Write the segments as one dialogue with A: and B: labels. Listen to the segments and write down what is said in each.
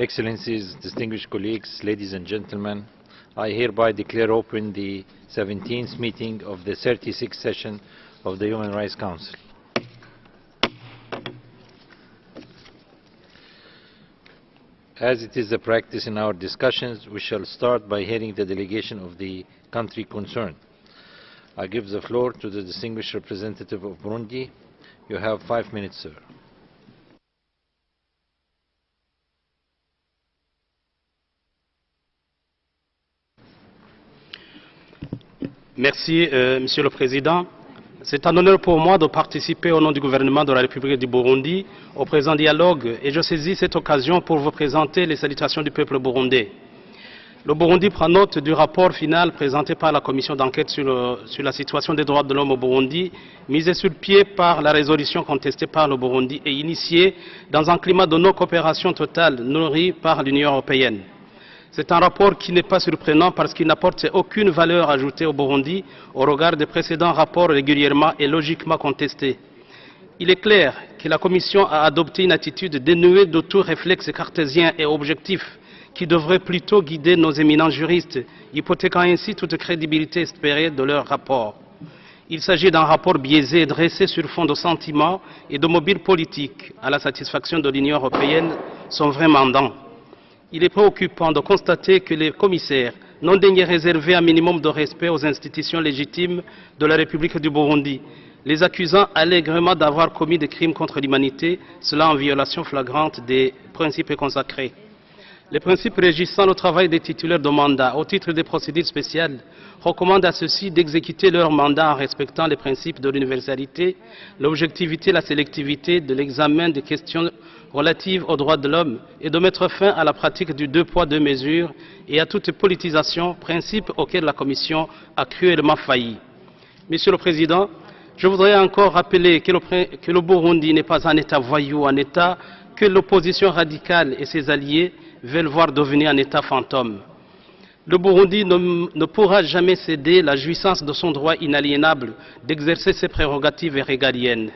A: Excellencies, distinguished colleagues, ladies and gentlemen, I hereby declare open the 17th meeting of the 36th session of the Human Rights Council. As it is the practice in our discussions, we shall start by hearing the delegation of the country concerned. I give the floor to the distinguished representative of Burundi. You have 5 minutes, sir.
B: Merci, Monsieur le Président. C'est un honneur pour moi de participer au nom du gouvernement de la République du Burundi au présent dialogue et je saisis cette occasion pour vous présenter les salutations du peuple burundais. Le Burundi prend note du rapport final présenté par la commission d'enquête sur la situation des droits de l'homme au Burundi, misé sur pied par la résolution contestée par le Burundi et initiée dans un climat de non-coopération totale nourri par l'Union européenne. C'est un rapport qui n'est pas surprenant parce qu'il n'apporte aucune valeur ajoutée au Burundi au regard des précédents rapports régulièrement et logiquement contestés. Il est clair que la Commission a adopté une attitude dénuée de tout réflexe cartésien et objectif qui devrait plutôt guider nos éminents juristes, hypothéquant ainsi toute crédibilité espérée de leur rapport. Il s'agit d'un rapport biaisé dressé sur fond de sentiments et de mobiles politiques à la satisfaction de l'Union européenne, son vrai mandant. Il est préoccupant de constater que les commissaires n'ont daigné réserver un minimum de respect aux institutions légitimes de la République du Burundi, les accusant allègrement d'avoir commis des crimes contre l'humanité, cela en violation flagrante des principes consacrés. Les principes régissant le travail des titulaires de mandat au titre des procédures spéciales recommandent à ceux-ci d'exécuter leur mandat en respectant les principes de l'universalité, l'objectivité et la sélectivité de l'examen des questions relatives aux droits de l'homme et de mettre fin à la pratique du deux poids, deux mesures et à toute politisation, principe auquel la Commission a cruellement failli. Monsieur le Président, je voudrais encore rappeler que le Burundi n'est pas un État voyou, un État que l'opposition radicale et ses alliés veulent voir devenir un État fantôme. Le Burundi ne pourra jamais céder la jouissance de son droit inaliénable d'exercer ses prérogatives régaliennes.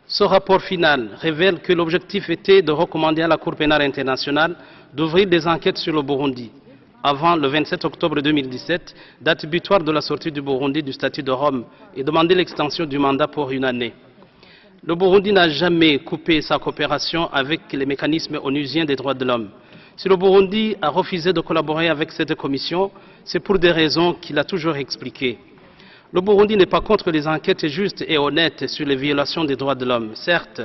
B: Ce rapport final révèle que l'objectif était de recommander à la Cour pénale internationale d'ouvrir des enquêtes sur le Burundi avant le 27 octobre 2017, date butoir de la sortie du Burundi du statut de Rome, et demander l'extension du mandat pour 1 année. Le Burundi n'a jamais coupé sa coopération avec les mécanismes onusiens des droits de l'homme. Si le Burundi a refusé de collaborer avec cette commission, c'est pour des raisons qu'il a toujours expliquées. Le Burundi n'est pas contre les enquêtes justes et honnêtes sur les violations des droits de l'homme. Certes,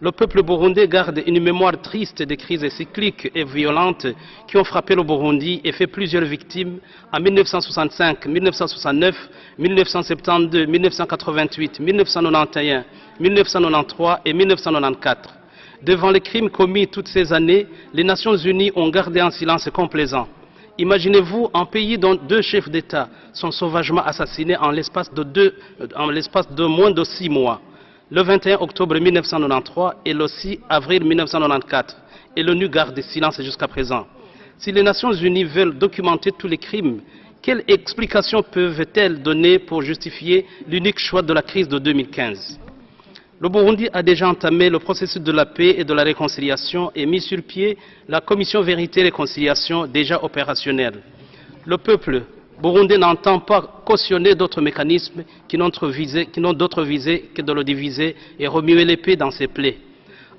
B: le peuple burundais garde une mémoire triste des crises cycliques et violentes qui ont frappé le Burundi et fait plusieurs victimes en 1965, 1969, 1972, 1988, 1991, 1993 et 1994. Devant les crimes commis toutes ces années, les Nations Unies ont gardé un silence complaisant. Imaginez-vous un pays dont 2 chefs d'État sont sauvagement assassinés en l'espace de moins de 6 mois, le 21 octobre 1993 et le 6 avril 1994, et l'ONU garde silence jusqu'à présent. Si les Nations Unies veulent documenter tous les crimes, quelle explication peuvent-elles donner pour justifier l'unique choix de la crise de 2015 ? Le Burundi a déjà entamé le processus de la paix et de la réconciliation et mis sur pied la commission Vérité et Réconciliation déjà opérationnelle. Le peuple burundais n'entend pas cautionner d'autres mécanismes qui n'ont d'autre visée que de le diviser et remuer l'épée dans ses plaies.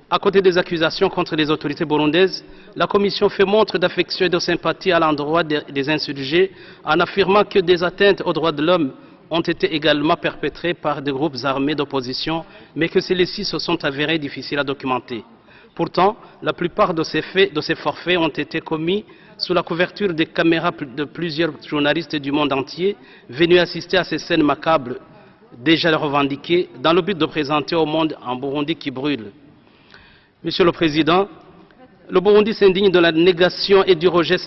B: À côté des accusations contre les autorités burundaises, la Commission fait montre d'affection et de sympathie à l'endroit des insurgés en affirmant que des atteintes aux droits de l'homme ont été également perpétrés par des groupes armés d'opposition, mais que celles-ci se sont avérées difficiles à documenter. Pourtant, la plupart de ces forfaits ont été commis sous la couverture des caméras de plusieurs journalistes du monde entier venus assister à ces scènes macabres déjà revendiquées dans le but de présenter au monde un Burundi qui brûle. Monsieur le Président, le Burundi s'indigne de la négation et du rejet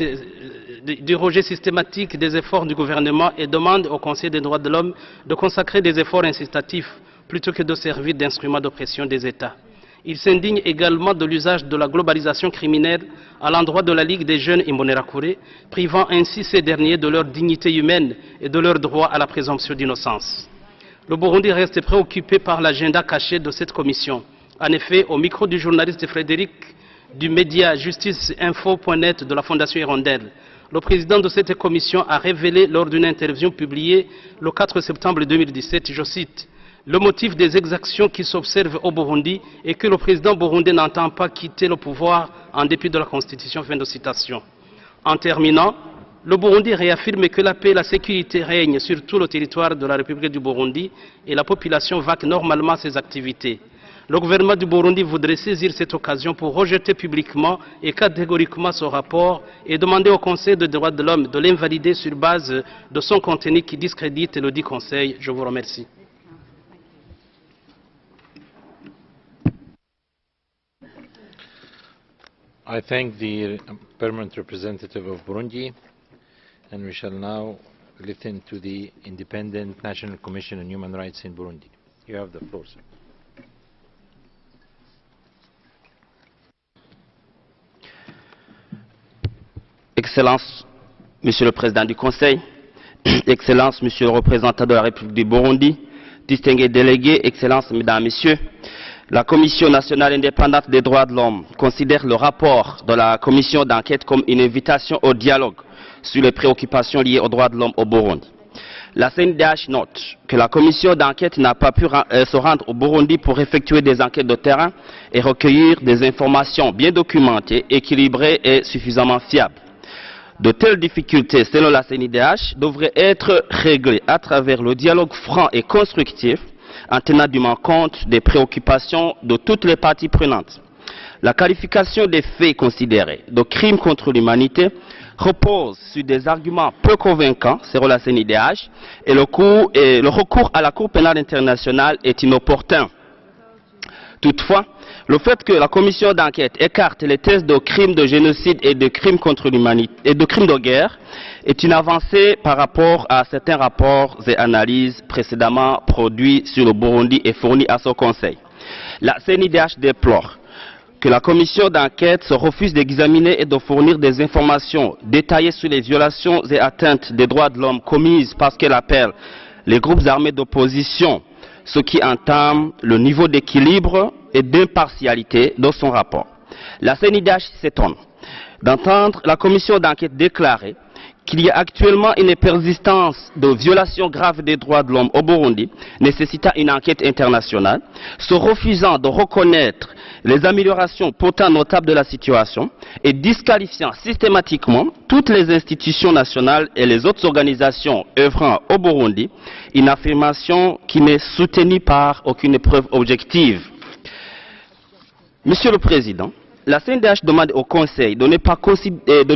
B: systématique des efforts du gouvernement et demande au Conseil des droits de l'homme de consacrer des efforts incitatifs plutôt que de servir d'instrument d'oppression des États. Il s'indigne également de l'usage de la globalisation criminelle à l'endroit de la Ligue des jeunes Imbonerakure, privant ainsi ces derniers de leur dignité humaine et de leur droit à la présomption d'innocence. Le Burundi reste préoccupé par l'agenda caché de cette commission. En effet, au micro du journaliste Frédéric du média justiceinfo.net de la Fondation Hirondelle. Le président de cette commission a révélé lors d'une interview publiée le 4 septembre 2017, je cite, « Le motif des exactions qui s'observent au Burundi est que le président burundais n'entend pas quitter le pouvoir en dépit de la Constitution. » Fin de citation. En terminant, le Burundi réaffirme que la paix et la sécurité règnent sur tout le territoire de la République du Burundi et la population vaque normalement ses activités. Le gouvernement du Burundi voudrait saisir cette occasion pour rejeter publiquement et catégoriquement ce rapport et demander au Conseil des droits de l'homme de l'invalider sur base de son contenu qui discrédite le dit Conseil. Je vous remercie.
A: I thank the permanent representative of Burundi, and we shall now listen to the Independent National Commission on Human Rights in Burundi. You have the floor, sir.
C: Excellence, Monsieur le Président du Conseil, Excellence, Monsieur le représentant de la République du Burundi, distingués délégués, Excellences, Mesdames, Messieurs, la Commission nationale indépendante des droits de l'homme considère le rapport de la Commission d'enquête comme une invitation au dialogue sur les préoccupations liées aux droits de l'homme au Burundi. La CNDH note que la Commission d'enquête n'a pas pu se rendre au Burundi pour effectuer des enquêtes de terrain et recueillir des informations bien documentées, équilibrées et suffisamment fiables. De telles difficultés, selon la CNDH, devraient être réglées à travers le dialogue franc et constructif en tenant dûment compte des préoccupations de toutes les parties prenantes. La qualification des faits considérés de crimes contre l'humanité repose sur des arguments peu convaincants, selon la CNDH, et le recours à la Cour pénale internationale est inopportun. Toutefois, le fait que la commission d'enquête écarte les thèses de crimes de génocide et de crimes contre l'humanité et de crimes de guerre est une avancée par rapport à certains rapports et analyses précédemment produits sur le Burundi et fournis à ce Conseil. La CNDH déplore que la commission d'enquête se refuse d'examiner et de fournir des informations détaillées sur les violations et atteintes des droits de l'homme commises par ce qu'elle appelle les groupes armés d'opposition, ce qui entame le niveau d'équilibre et d'impartialité de son rapport. La CNDH s'étonne d'entendre la commission d'enquête déclarer qu'il y a actuellement une persistance de violations graves des droits de l'homme au Burundi, nécessitant une enquête internationale, se refusant de reconnaître les améliorations pourtant notables de la situation et disqualifiant systématiquement toutes les institutions nationales et les autres organisations œuvrant au Burundi, une affirmation qui n'est soutenue par aucune preuve objective. Monsieur le Président, la CNDH demande au Conseil de ne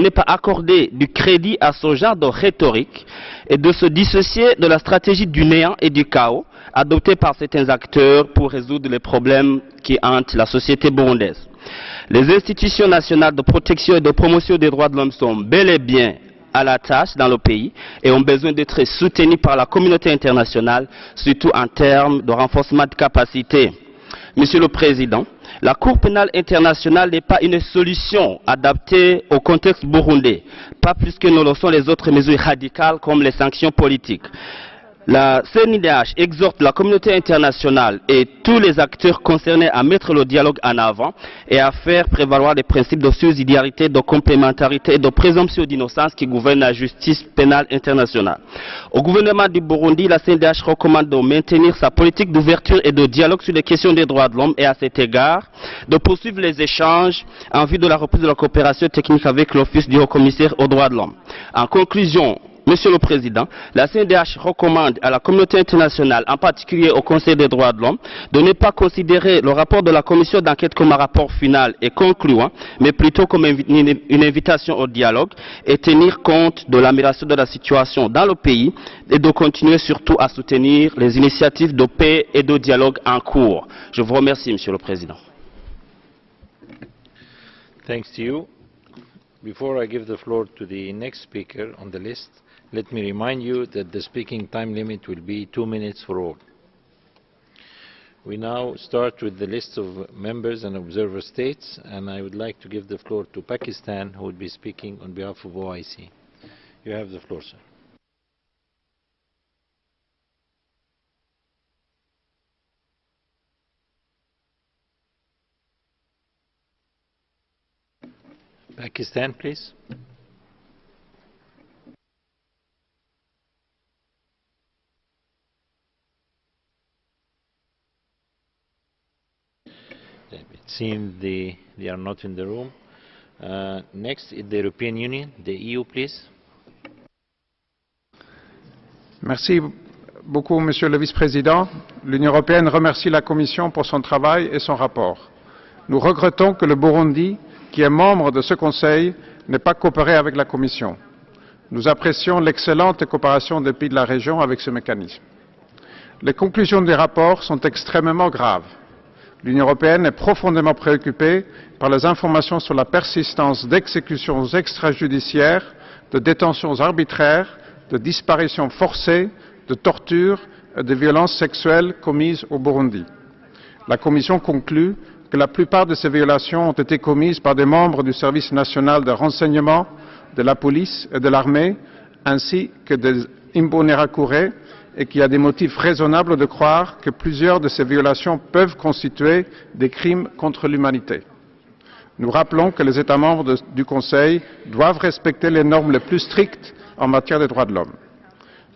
C: pas accorder du crédit à ce genre de rhétorique et de se dissocier de la stratégie du néant et du chaos adoptée par certains acteurs pour résoudre les problèmes qui hantent la société burundaise. Les institutions nationales de protection et de promotion des droits de l'homme sont bel et bien à la tâche dans le pays et ont besoin d'être soutenues par la communauté internationale, surtout en termes de renforcement de capacité. Monsieur le Président, la Cour pénale internationale n'est pas une solution adaptée au contexte burundais, pas plus que ne le sont les autres mesures radicales comme les sanctions politiques. La CNDH exhorte la communauté internationale et tous les acteurs concernés à mettre le dialogue en avant et à faire prévaloir les principes de subsidiarité, de complémentarité et de présomption d'innocence qui gouvernent la justice pénale internationale. Au gouvernement du Burundi, la CNDH recommande de maintenir sa politique d'ouverture et de dialogue sur les questions des droits de l'homme et à cet égard de poursuivre les échanges en vue de la reprise de la coopération technique avec l'Office du Haut-Commissaire aux droits de l'homme. En conclusion, Monsieur le Président, la CNDH recommande à la communauté internationale, en particulier au Conseil des droits de l'homme, de ne pas considérer le rapport de la commission d'enquête comme un rapport final et concluant, mais plutôt comme une invitation au dialogue et tenir compte de l'amélioration de la situation dans le pays et de continuer surtout à soutenir les initiatives de paix et de dialogue en cours. Je vous remercie, Monsieur le Président.
A: Thanks to you. Before I give the floor to the next speaker on the list, let me remind you that the speaking time limit will be 2 minutes for all. We now start with the list of members and observer states, and I would like to give the floor to Pakistan, who will be speaking on behalf of OIC. You have the floor, sir. Pakistan, please. It seems they are not in the room. Next is the European Union, the EU, please.
D: Merci beaucoup, Monsieur le Vice-président. L'Union européenne remercie la Commission pour son travail et son rapport. Nous regrettons que le Burundi, qui est membre de ce Conseil, n'ait pas coopéré avec la Commission. Nous apprécions l'excellente coopération des pays de la région avec ce mécanisme. Les conclusions du rapport sont extrêmement graves. L'Union européenne est profondément préoccupée par les informations sur la persistance d'exécutions extrajudiciaires, de détentions arbitraires, de disparitions forcées, de tortures et de violences sexuelles commises au Burundi. La Commission conclut que la plupart de ces violations ont été commises par des membres du service national de renseignement, de la police et de l'armée, ainsi que des Imbonerakure, et qu'il y a des motifs raisonnables de croire que plusieurs de ces violations peuvent constituer des crimes contre l'humanité. Nous rappelons que les États membres du Conseil doivent respecter les normes les plus strictes en matière des droits de l'homme.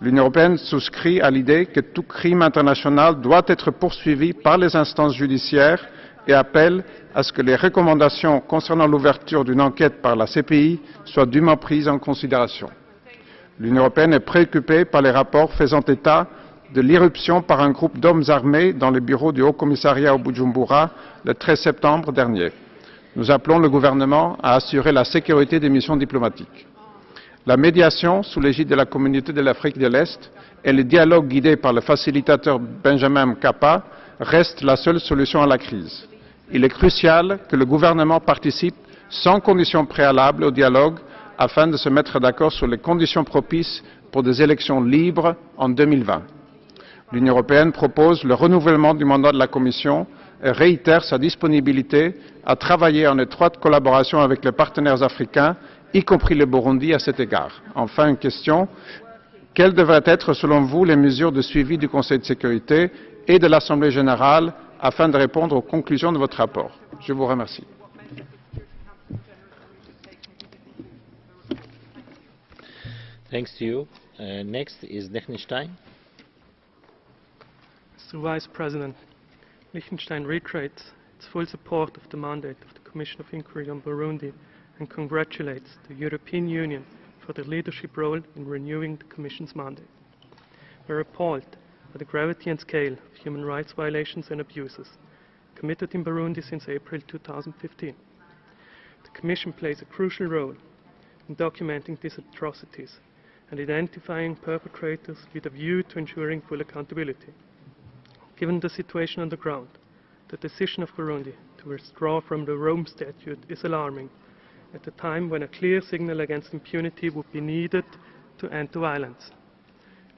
D: L'Union européenne souscrit à l'idée que tout crime international doit être poursuivi par les instances judiciaires et appelle à ce que les recommandations concernant l'ouverture d'une enquête par la CPI soient dûment prises en considération. L'Union européenne est préoccupée par les rapports faisant état de l'irruption par un groupe d'hommes armés dans le bureau du Haut-Commissariat au Bujumbura le 13 septembre dernier. Nous appelons le gouvernement à assurer la sécurité des missions diplomatiques. La médiation sous l'égide de la Communauté de l'Afrique de l'Est et le dialogue guidé par le facilitateur Benjamin Mkapa restent la seule solution à la crise. Il est crucial que le gouvernement participe sans condition préalable au dialogue afin de se mettre d'accord sur les conditions propices pour des élections libres en 2020. L'Union européenne propose le renouvellement du mandat de la Commission et réitère sa disponibilité à travailler en étroite collaboration avec les partenaires africains, y compris le Burundi à cet égard. Enfin, une question. Quelles devraient être, selon vous, les mesures de suivi du Conseil de sécurité et de l'Assemblée générale afin de répondre aux conclusions de votre rapport? Je vous remercie.
A: Thanks to you. Next is Liechtenstein.
E: Mr. Vice President, Liechtenstein reiterates its full support of the mandate of the Commission of Inquiry on Burundi and congratulates the European Union for their leadership role in renewing the Commission's mandate. We are appalled by the gravity and scale of human rights violations and abuses committed in Burundi since April 2015. The Commission plays a crucial role in documenting these atrocities and identifying perpetrators with a view to ensuring full accountability. Given the situation on the ground, the decision of Burundi to withdraw from the Rome Statute is alarming at a time when a clear signal against impunity would be needed to end the violence.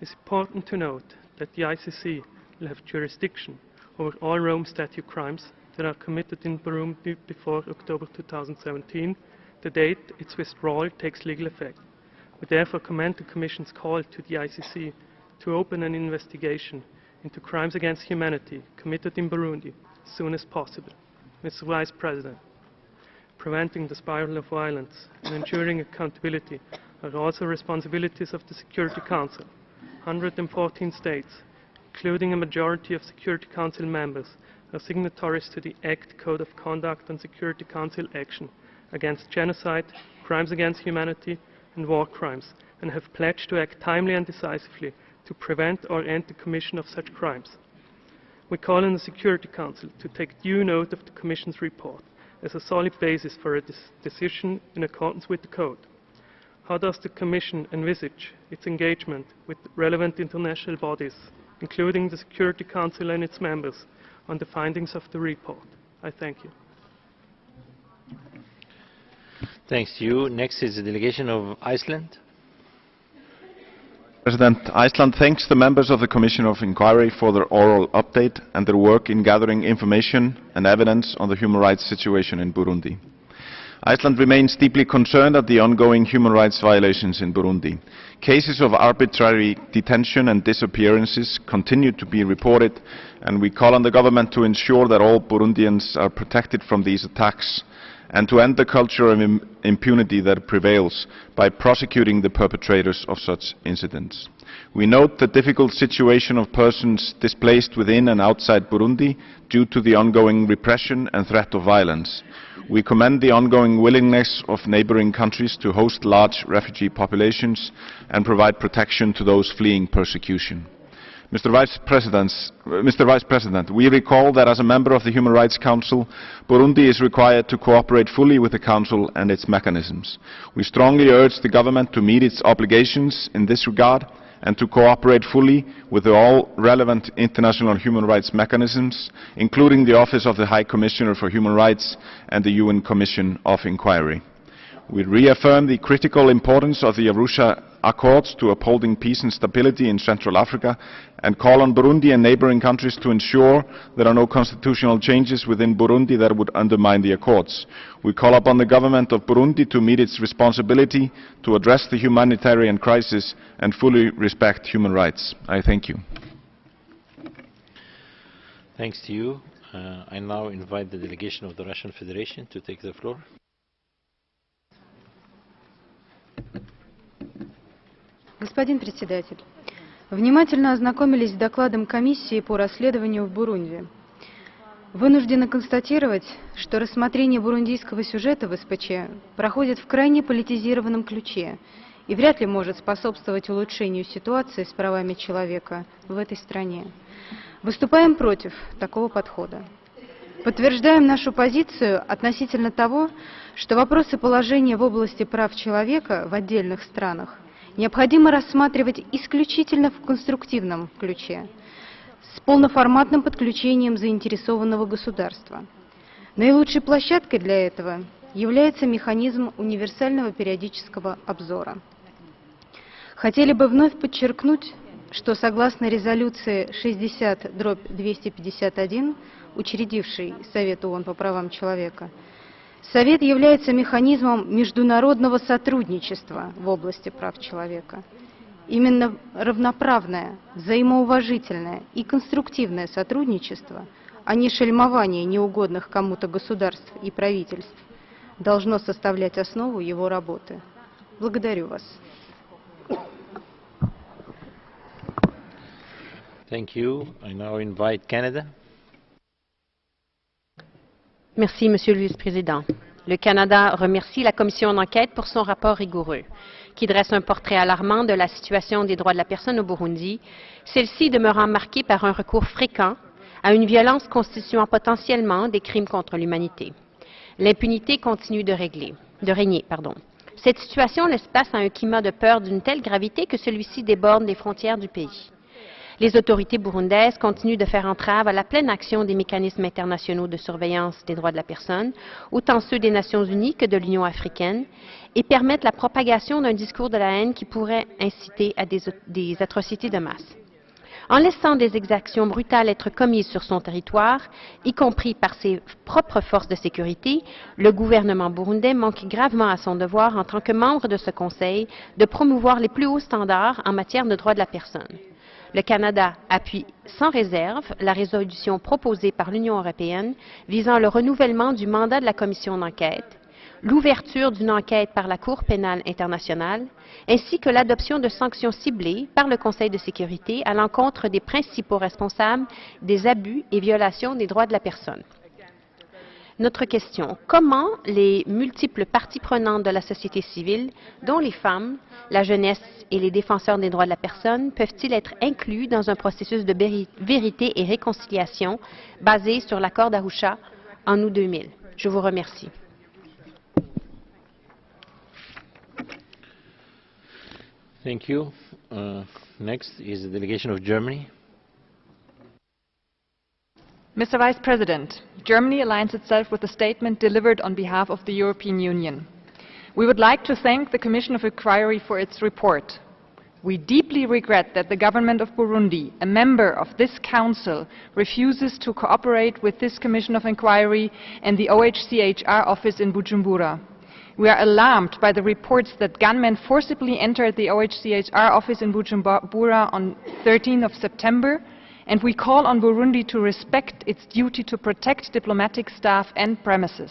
E: It is important to note that the ICC will have jurisdiction over all Rome Statute crimes that are committed in Burundi before October 2017, the date its withdrawal takes legal effect. We therefore commend the Commission's call to the ICC to open an investigation into crimes against humanity committed in Burundi as soon as possible. Mr. Vice President, preventing the spiral of violence and ensuring accountability are also responsibilities of the Security Council. 114 states, including a majority of Security Council members, are signatories to the ACT Code of Conduct on Security Council action against genocide, crimes against humanity, and war crimes, and have pledged to act timely and decisively to prevent or end the commission of such crimes. We call on the Security Council to take due note of the Commission's report as a solid basis for a decision in accordance with the Code. How does the Commission envisage its engagement with relevant international bodies, including the Security Council and its members, on the findings of the report? I thank you.
A: Thanks to you. Next is the delegation of Iceland.
F: President, Iceland thanks the members of the Commission of Inquiry for their oral update and their work in gathering information and evidence on the human rights situation in Burundi. Iceland remains deeply concerned at the ongoing human rights violations in Burundi. Cases of arbitrary detention and disappearances continue to be reported, and we call on the government to ensure that all Burundians are protected from these attacks and to end the culture of impunity that prevails by prosecuting the perpetrators of such incidents. We note the difficult situation of persons displaced within and outside Burundi due to the ongoing repression and threat of violence. We commend the ongoing willingness of neighboring countries to host large refugee populations and provide protection to those fleeing persecution. Mr. Vice President, we recall that as a member of the Human Rights Council, Burundi is required to cooperate fully with the Council and its mechanisms. We strongly urge the government to meet its obligations in this regard and to cooperate fully with all relevant international human rights mechanisms, including the Office of the High Commissioner for Human Rights and the UN Commission of Inquiry. We reaffirm the critical importance of the Arusha Accords to upholding peace and stability in Central Africa and call on Burundi and neighboring countries to ensure there are no constitutional changes within Burundi that would undermine the accords. We call upon the government of Burundi to meet its responsibility to address the humanitarian crisis and fully respect human rights. I thank you.
A: Thanks to you. I now invite the delegation of the Russian Federation to take the floor.
G: Господин председатель, внимательно ознакомились с докладом комиссии по расследованию в Бурунди. Вынуждены констатировать, что рассмотрение бурундийского сюжета в СПЧ проходит в крайне политизированном ключе и вряд ли может способствовать улучшению ситуации с правами человека в этой стране. Выступаем против такого подхода. Подтверждаем нашу позицию относительно того, что вопросы положения в области прав человека в отдельных странах необходимо рассматривать исключительно в конструктивном ключе, с полноформатным подключением заинтересованного государства. Наилучшей площадкой для этого является механизм универсального периодического обзора. Хотели бы вновь подчеркнуть, что согласно резолюции 60/251, учредившей Совет ООН по правам человека, Совет является механизмом международного сотрудничества в области прав человека. Именно равноправное, взаимоуважительное и конструктивное сотрудничество, а не шельмование неугодных кому-то государств и правительств, должно составлять основу его работы. Благодарю вас.
A: Thank you. I now invite Canada.
H: Merci, Monsieur le Vice-président. Le Canada remercie la Commission d'enquête pour son rapport rigoureux, qui dresse un portrait alarmant de la situation des droits de la personne au Burundi, celle-ci demeurant marquée par un recours fréquent à une violence constituant potentiellement des crimes contre l'humanité. L'impunité continue de régner. Cette situation laisse place à un climat de peur d'une telle gravité que celui-ci déborde les frontières du pays. Les autorités burundaises continuent de faire entrave à la pleine action des mécanismes internationaux de surveillance des droits de la personne, autant ceux des Nations unies que de l'Union africaine, et permettent la propagation d'un discours de la haine qui pourrait inciter à des atrocités de masse. En laissant des exactions brutales être commises sur son territoire, y compris par ses propres forces de sécurité, le gouvernement burundais manque gravement à son devoir en tant que membre de ce Conseil de promouvoir les plus hauts standards en matière de droits de la personne. Le Canada appuie sans réserve la résolution proposée par l'Union européenne visant le renouvellement du mandat de la commission d'enquête, l'ouverture d'une enquête par la Cour pénale internationale, ainsi que l'adoption de sanctions ciblées par le Conseil de sécurité à l'encontre des principaux responsables des abus et violations des droits de la personne. Notre question, comment les multiples parties prenantes de la société civile, dont les femmes, la jeunesse et les défenseurs des droits de la personne, peuvent-ils être inclus dans un processus de vérité et réconciliation basé sur l'accord d'Arusha en août 2000? Je vous remercie.
A: Thank you. Next is the delegation of Germany.
I: Mr. Vice President, Germany aligns itself with the statement delivered on behalf of the European Union. We would like to thank the Commission of Inquiry for its report. We deeply regret that the government of Burundi, a member of this council, refuses to cooperate with this Commission of Inquiry and the OHCHR office in Bujumbura. We are alarmed by the reports that gunmen forcibly entered the OHCHR office in Bujumbura on 13th of September, and we call on Burundi to respect its duty to protect diplomatic staff and premises.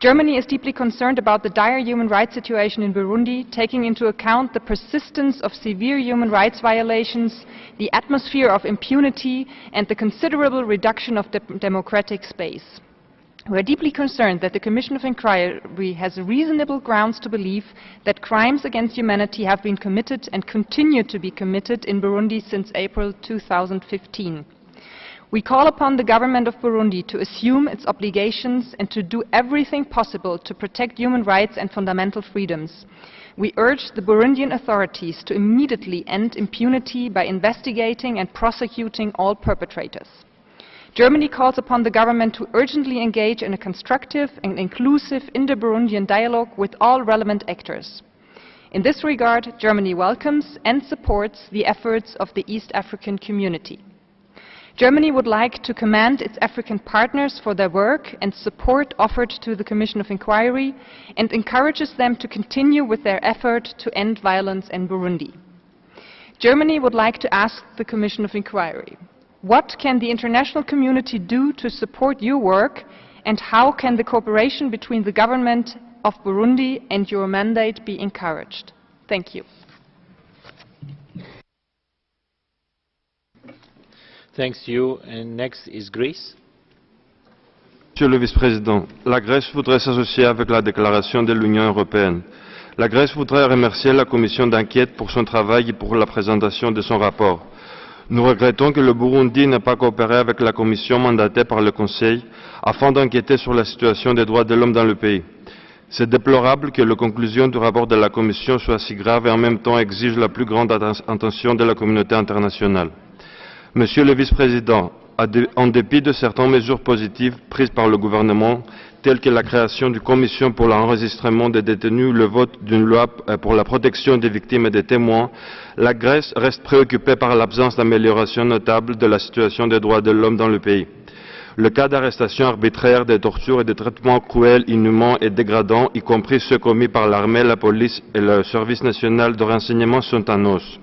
I: Germany is deeply concerned about the dire human rights situation in Burundi, taking into account the persistence of severe human rights violations, the atmosphere of impunity, and the considerable reduction of democratic space. We are deeply concerned that the Commission of Inquiry has reasonable grounds to believe that crimes against humanity have been committed and continue to be committed in Burundi since April 2015. We call upon the government of Burundi to assume its obligations and to do everything possible to protect human rights and fundamental freedoms. We urge the Burundian authorities to immediately end impunity by investigating and prosecuting all perpetrators. Germany calls upon the government to urgently engage in a constructive and inclusive inter-Burundian dialogue with all relevant actors. In this regard, Germany welcomes and supports the efforts of the East African community. Germany would like to commend its African partners for their work and support offered to the Commission of Inquiry and encourages them to continue with their effort to end violence in Burundi. Germany would like to ask the Commission of Inquiry, what can the international community do to support your work, and how can the cooperation between the government of Burundi and your mandate be encouraged? Thank you.
A: Thanks to you. And next is Greece.
J: Monsieur le Vice-président, la Grèce voudrait s'associer avec la déclaration de l'Union européenne. La Grèce voudrait remercier la commission d'enquête pour son travail et pour la présentation de son rapport. Nous regrettons que le Burundi n'ait pas coopéré avec la commission mandatée par le Conseil afin d'enquêter sur la situation des droits de l'homme dans le pays. C'est déplorable que les conclusions du rapport de la commission soient si graves et en même temps exigent la plus grande attention de la communauté internationale. Monsieur le Vice-président, en dépit de certaines mesures positives prises par le gouvernement, telles que la création d'une commission pour l'enregistrement des détenus, le vote d'une loi pour la protection des victimes et des témoins, la Grèce reste préoccupée par l'absence d'amélioration notable de la situation des droits de l'homme dans le pays. Le cas d'arrestation arbitraire, de tortures et de traitements cruels, inhumains et dégradants, y compris ceux commis par l'armée, la police et le service national de renseignement, sont en hausse.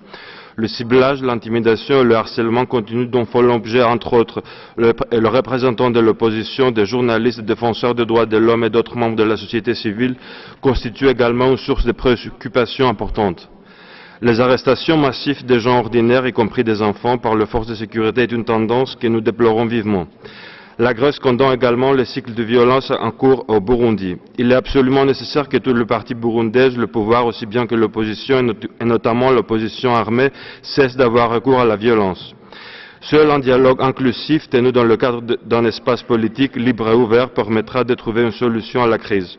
J: Le ciblage, l'intimidation et le harcèlement continu dont font l'objet, entre autres, le représentant de l'opposition, des journalistes, des défenseurs des droits de l'homme et d'autres membres de la société civile constituent également une source de préoccupation importante. Les arrestations massives des gens ordinaires, y compris des enfants, par les forces de sécurité est une tendance que nous déplorons vivement. La Grèce condamne également les cycles de violence en cours au Burundi. Il est absolument nécessaire que tous les partis burundais, le pouvoir aussi bien que l'opposition, et notamment l'opposition armée, cessent d'avoir recours à la violence. Seul un dialogue inclusif tenu dans le cadre d'un espace politique libre et ouvert permettra de trouver une solution à la crise.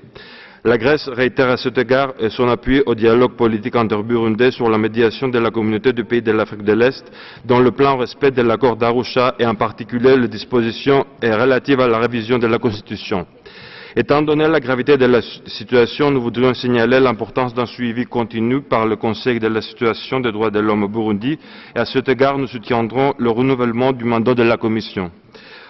J: La Grèce réitère à cet égard son appui au dialogue politique inter-burundais sur la médiation de la communauté du pays de l'Afrique de l'Est, dans le plein respect de l'accord d'Arusha et en particulier les dispositions relatives à la révision de la Constitution. Étant donné la gravité de la situation, nous voudrions signaler l'importance d'un suivi continu par le Conseil de la situation des droits de l'homme au Burundi et à cet égard nous soutiendrons le renouvellement du mandat de la Commission.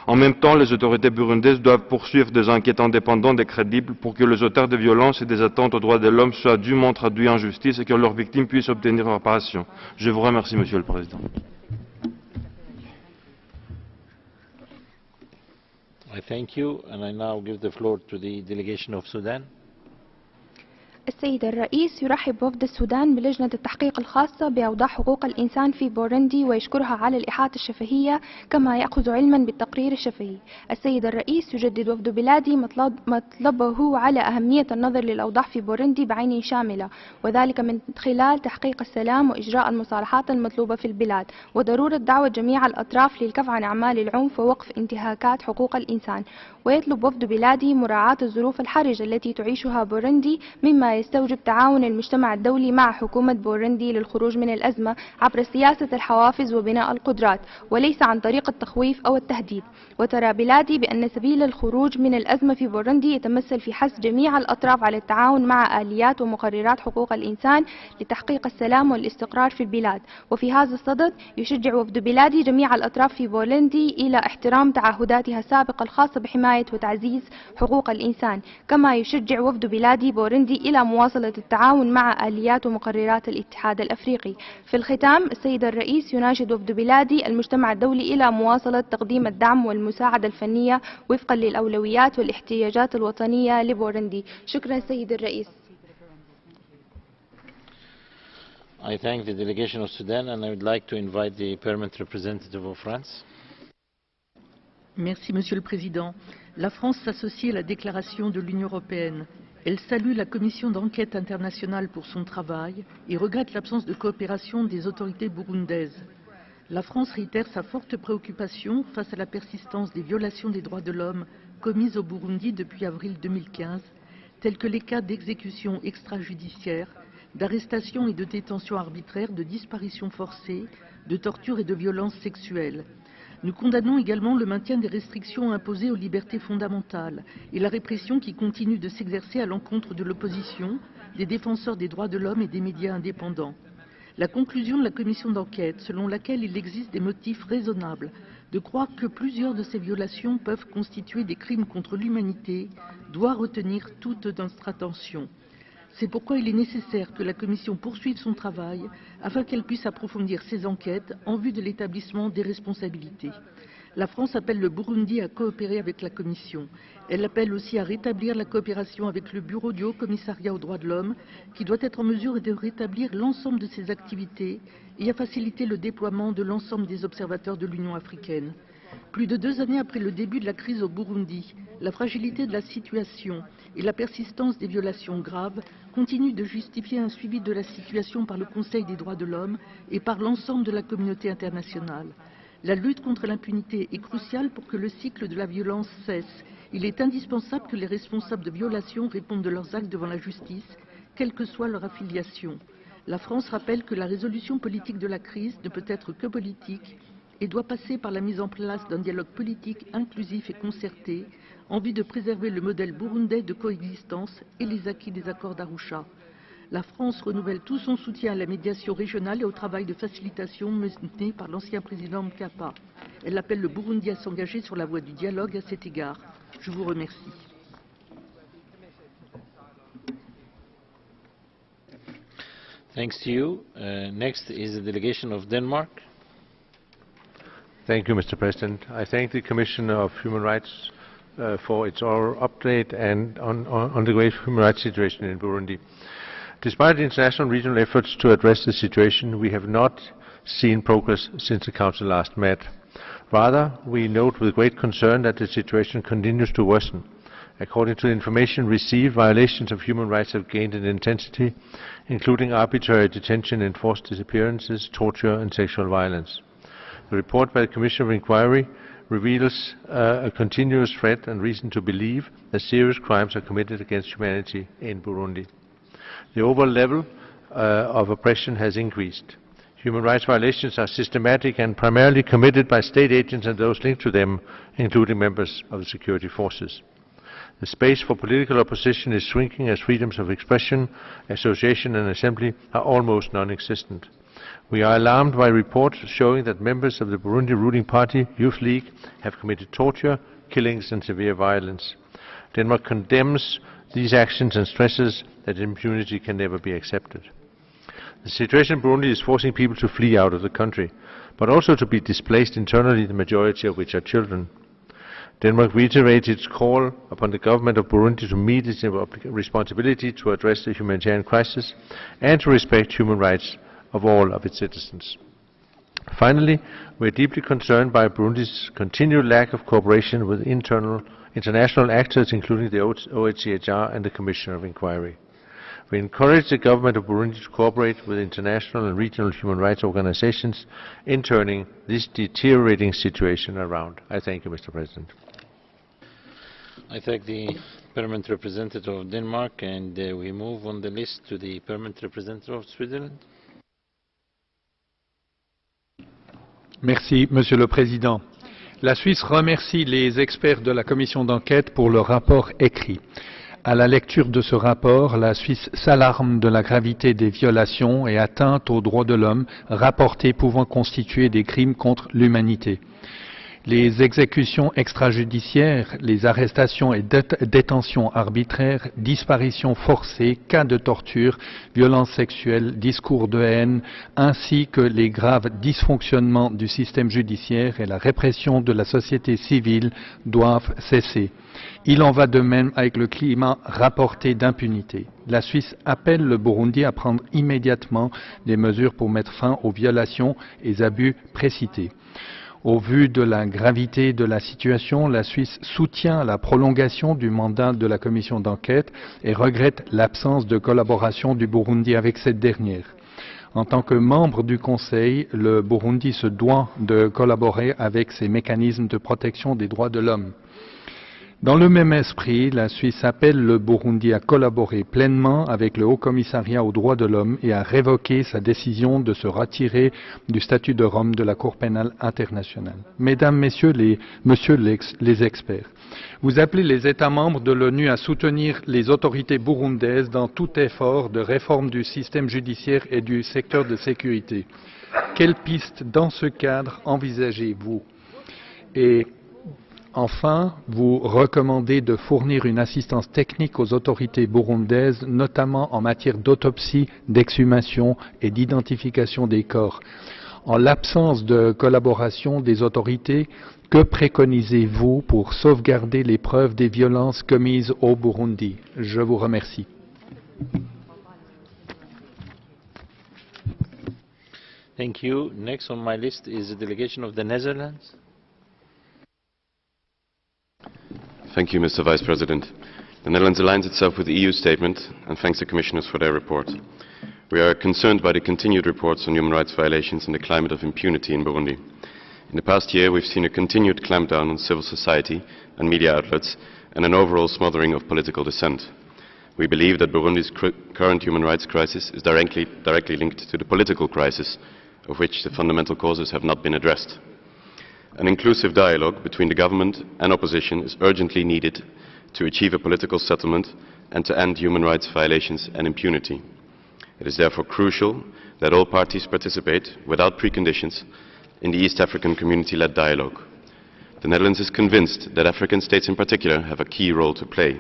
J: En même temps, les autorités burundaises doivent poursuivre des enquêtes indépendantes et crédibles pour que les auteurs de violences et des atteintes aux droits de l'homme soient dûment traduits en justice et que leurs victimes puissent obtenir réparation. Je vous remercie, Monsieur le Président.
A: I thank you, and I now give the floor to the delegation of Sudan.
K: السيد الرئيس يرحب وفد السودان بلجنة التحقيق الخاصة بأوضاع حقوق الإنسان في بوروندي ويشكرها على الإحاطة الشفهية كما يأخذ علما بالتقرير الشفهي. السيد الرئيس يجدد وفد بلادي مطلبه على أهمية النظر للأوضاع في بوروندي بعين شاملة، وذلك من خلال تحقيق السلام وإجراء المصالحات المطلوبة في البلاد، وضرورة دعوة جميع الأطراف للكف عن أعمال العنف ووقف انتهاكات حقوق الإنسان. ويطلب وفد بلادي مراعاة الظروف الحرجة التي تعيشها بوروندي مما يستوجب تعاون المجتمع الدولي مع حكومة بوروندي للخروج من الأزمة عبر سياسة الحوافز وبناء القدرات وليس عن طريق التخويف أو التهديد. وترى بلادي بأن سبيل الخروج من الأزمة في بوروندي يتمثل في حث جميع الأطراف على التعاون مع آليات ومقررات حقوق الإنسان لتحقيق السلام والاستقرار في البلاد. وفي هذا الصدد يشجع وفد بلادي جميع الأطراف في بوروندي إلى احترام تعهداتها السابقة الخاصة بحماية وتعزيز حقوق الإنسان، كما يشجع وفد بلادي بوروندي إلى مواصلة التعاون مع آليات ومقررات الاتحاد الأفريقي. في الختام السيد الرئيس يناشد وفد بلادي المجتمع الدولي إلى مواصلة تقديم الدعم والمساعدة الفنية وفقا للأولويات والاحتياجات الوطنية لبوروندي. شكرا سيد الرئيس.
A: I thank the delegation of Sudan and I would like to invite the permanent representative of France.
L: Merci Monsieur le Président. La France s'associe à la déclaration de l'Union européenne. Elle salue la commission d'enquête internationale pour son travail et regrette l'absence de coopération des autorités burundaises. La France réitère sa forte préoccupation face à la persistance des violations des droits de l'homme commises au Burundi depuis avril 2015, tels que les cas d'exécution extrajudiciaire, d'arrestation et de détention arbitraire, de disparition forcée, de torture et de violences sexuelles. Nous condamnons également le maintien des restrictions imposées aux libertés fondamentales et la répression qui continue de s'exercer à l'encontre de l'opposition, des défenseurs des droits de l'homme et des médias indépendants. La conclusion de la commission d'enquête, selon laquelle il existe des motifs raisonnables de croire que plusieurs de ces violations peuvent constituer des crimes contre l'humanité, doit retenir toute notre attention. C'est pourquoi il est nécessaire que la Commission poursuive son travail afin qu'elle puisse approfondir ses enquêtes en vue de l'établissement des responsabilités. La France appelle le Burundi à coopérer avec la Commission. Elle appelle aussi à rétablir la coopération avec le Bureau du Haut-Commissariat aux droits de l'homme, qui doit être en mesure de rétablir l'ensemble de ses activités et à faciliter le déploiement de l'ensemble des observateurs de l'Union africaine. Plus de 2 années après le début de la crise au Burundi, la fragilité de la situation et la persistance des violations graves continuent de justifier un suivi de la situation par le Conseil des droits de l'homme et par l'ensemble de la communauté internationale. La lutte contre l'impunité est cruciale pour que le cycle de la violence cesse. Il est indispensable que les responsables de violations répondent de leurs actes devant la justice, quelle que soit leur affiliation. La France rappelle que la résolution politique de la crise ne peut être que politique et doit passer par la mise en place d'un dialogue politique inclusif et concerté en vue de préserver le modèle burundais de coexistence et les acquis des accords d'Arusha. La France renouvelle tout son soutien à la médiation régionale et au travail de facilitation mené par l'ancien président Mkapa. Elle appelle le Burundi à s'engager sur la voie du dialogue à cet égard. Je vous remercie.
A: Thanks to you. Next is the delegation of Denmark.
M: Thank you, Mr. President. I thank the Commission of Human Rights for its oral update and on the great human rights situation in Burundi. Despite international and regional efforts to address the situation, we have not seen progress since the Council last met. Rather, we note with great concern that the situation continues to worsen. According to the information received, violations of human rights have gained in intensity, including arbitrary detention, enforced disappearances, torture and sexual violence. The report by the Commission of Inquiry reveals a continuous threat and reason to believe that serious crimes are committed against humanity in Burundi. The overall level of oppression has increased. Human rights violations are systematic and primarily committed by state agents and those linked to them, including members of the security forces. The space for political opposition is shrinking as freedoms of expression, association and assembly are almost non-existent. We are alarmed by reports showing that members of the Burundi ruling party, Youth League, have committed torture, killings and severe violence. Denmark condemns these actions and stresses that impunity can never be accepted. The situation in Burundi is forcing people to flee out of the country, but also to be displaced internally, the majority of which are children. Denmark reiterates its call upon the government of Burundi to meet its responsibility to address the humanitarian crisis and to respect human rights of all of its citizens. Finally, we are deeply concerned by Burundi's continued lack of cooperation with international actors, including the OHCHR and the Commission of Inquiry. We encourage the government of Burundi to cooperate with international and regional human rights organizations in turning this deteriorating situation around. I thank you, Mr. President.
A: I thank the permanent representative of Denmark, and we move on the list to the permanent representative of Switzerland.
N: Merci, Monsieur le Président. La Suisse remercie les experts de la commission d'enquête pour le rapport écrit. À la lecture de ce rapport, la Suisse s'alarme de la gravité des violations et atteintes aux droits de l'homme rapportées pouvant constituer des crimes contre l'humanité. Les exécutions extrajudiciaires, les arrestations et détentions arbitraires, disparitions forcées, cas de torture, violences sexuelles, discours de haine, ainsi que les graves dysfonctionnements du système judiciaire et la répression de la société civile doivent cesser. Il en va de même avec le climat rapporté d'impunité. La Suisse appelle le Burundi à prendre immédiatement des mesures pour mettre fin aux violations et abus précités. Au vu de la gravité de la situation, la Suisse soutient la prolongation du mandat de la commission d'enquête et regrette l'absence de collaboration du Burundi avec cette dernière. En tant que membre du Conseil, le Burundi se doit de collaborer avec ses mécanismes de protection des droits de l'homme. Dans le même esprit, la Suisse appelle le Burundi à collaborer pleinement avec le Haut-Commissariat aux droits de l'homme et à révoquer sa décision de se retirer du statut de Rome de la Cour pénale internationale. Mesdames, Messieurs les experts, vous appelez les États membres de l'ONU à soutenir les autorités burundaises dans tout effort de réforme du système judiciaire et du secteur de sécurité. Quelles pistes dans ce cadre envisagez-vous? Et enfin, vous recommandez de fournir une assistance technique aux autorités burundaises, notamment en matière d'autopsie, d'exhumation et d'identification des corps. En l'absence de collaboration des autorités, que préconisez-vous pour sauvegarder les preuves des violences commises au Burundi? Je vous remercie.
A: Thank you. Next on my list is the delegation of the Netherlands.
O: Thank you, Mr. Vice President. The Netherlands aligns itself with the EU statement and thanks the Commissioners for their report. We are concerned by the continued reports on human rights violations and the climate of impunity in Burundi. In the past year, we've seen a continued clampdown on civil society and media outlets and an overall smothering of political dissent. We believe that Burundi's current human rights crisis is directly linked to the political crisis, of which the fundamental causes have not been addressed. An inclusive dialogue between the government and opposition is urgently needed to achieve a political settlement and to end human rights violations and impunity. It is therefore crucial that all parties participate, without preconditions, in the East African community-led dialogue. The Netherlands is convinced that African states in particular have a key role to play.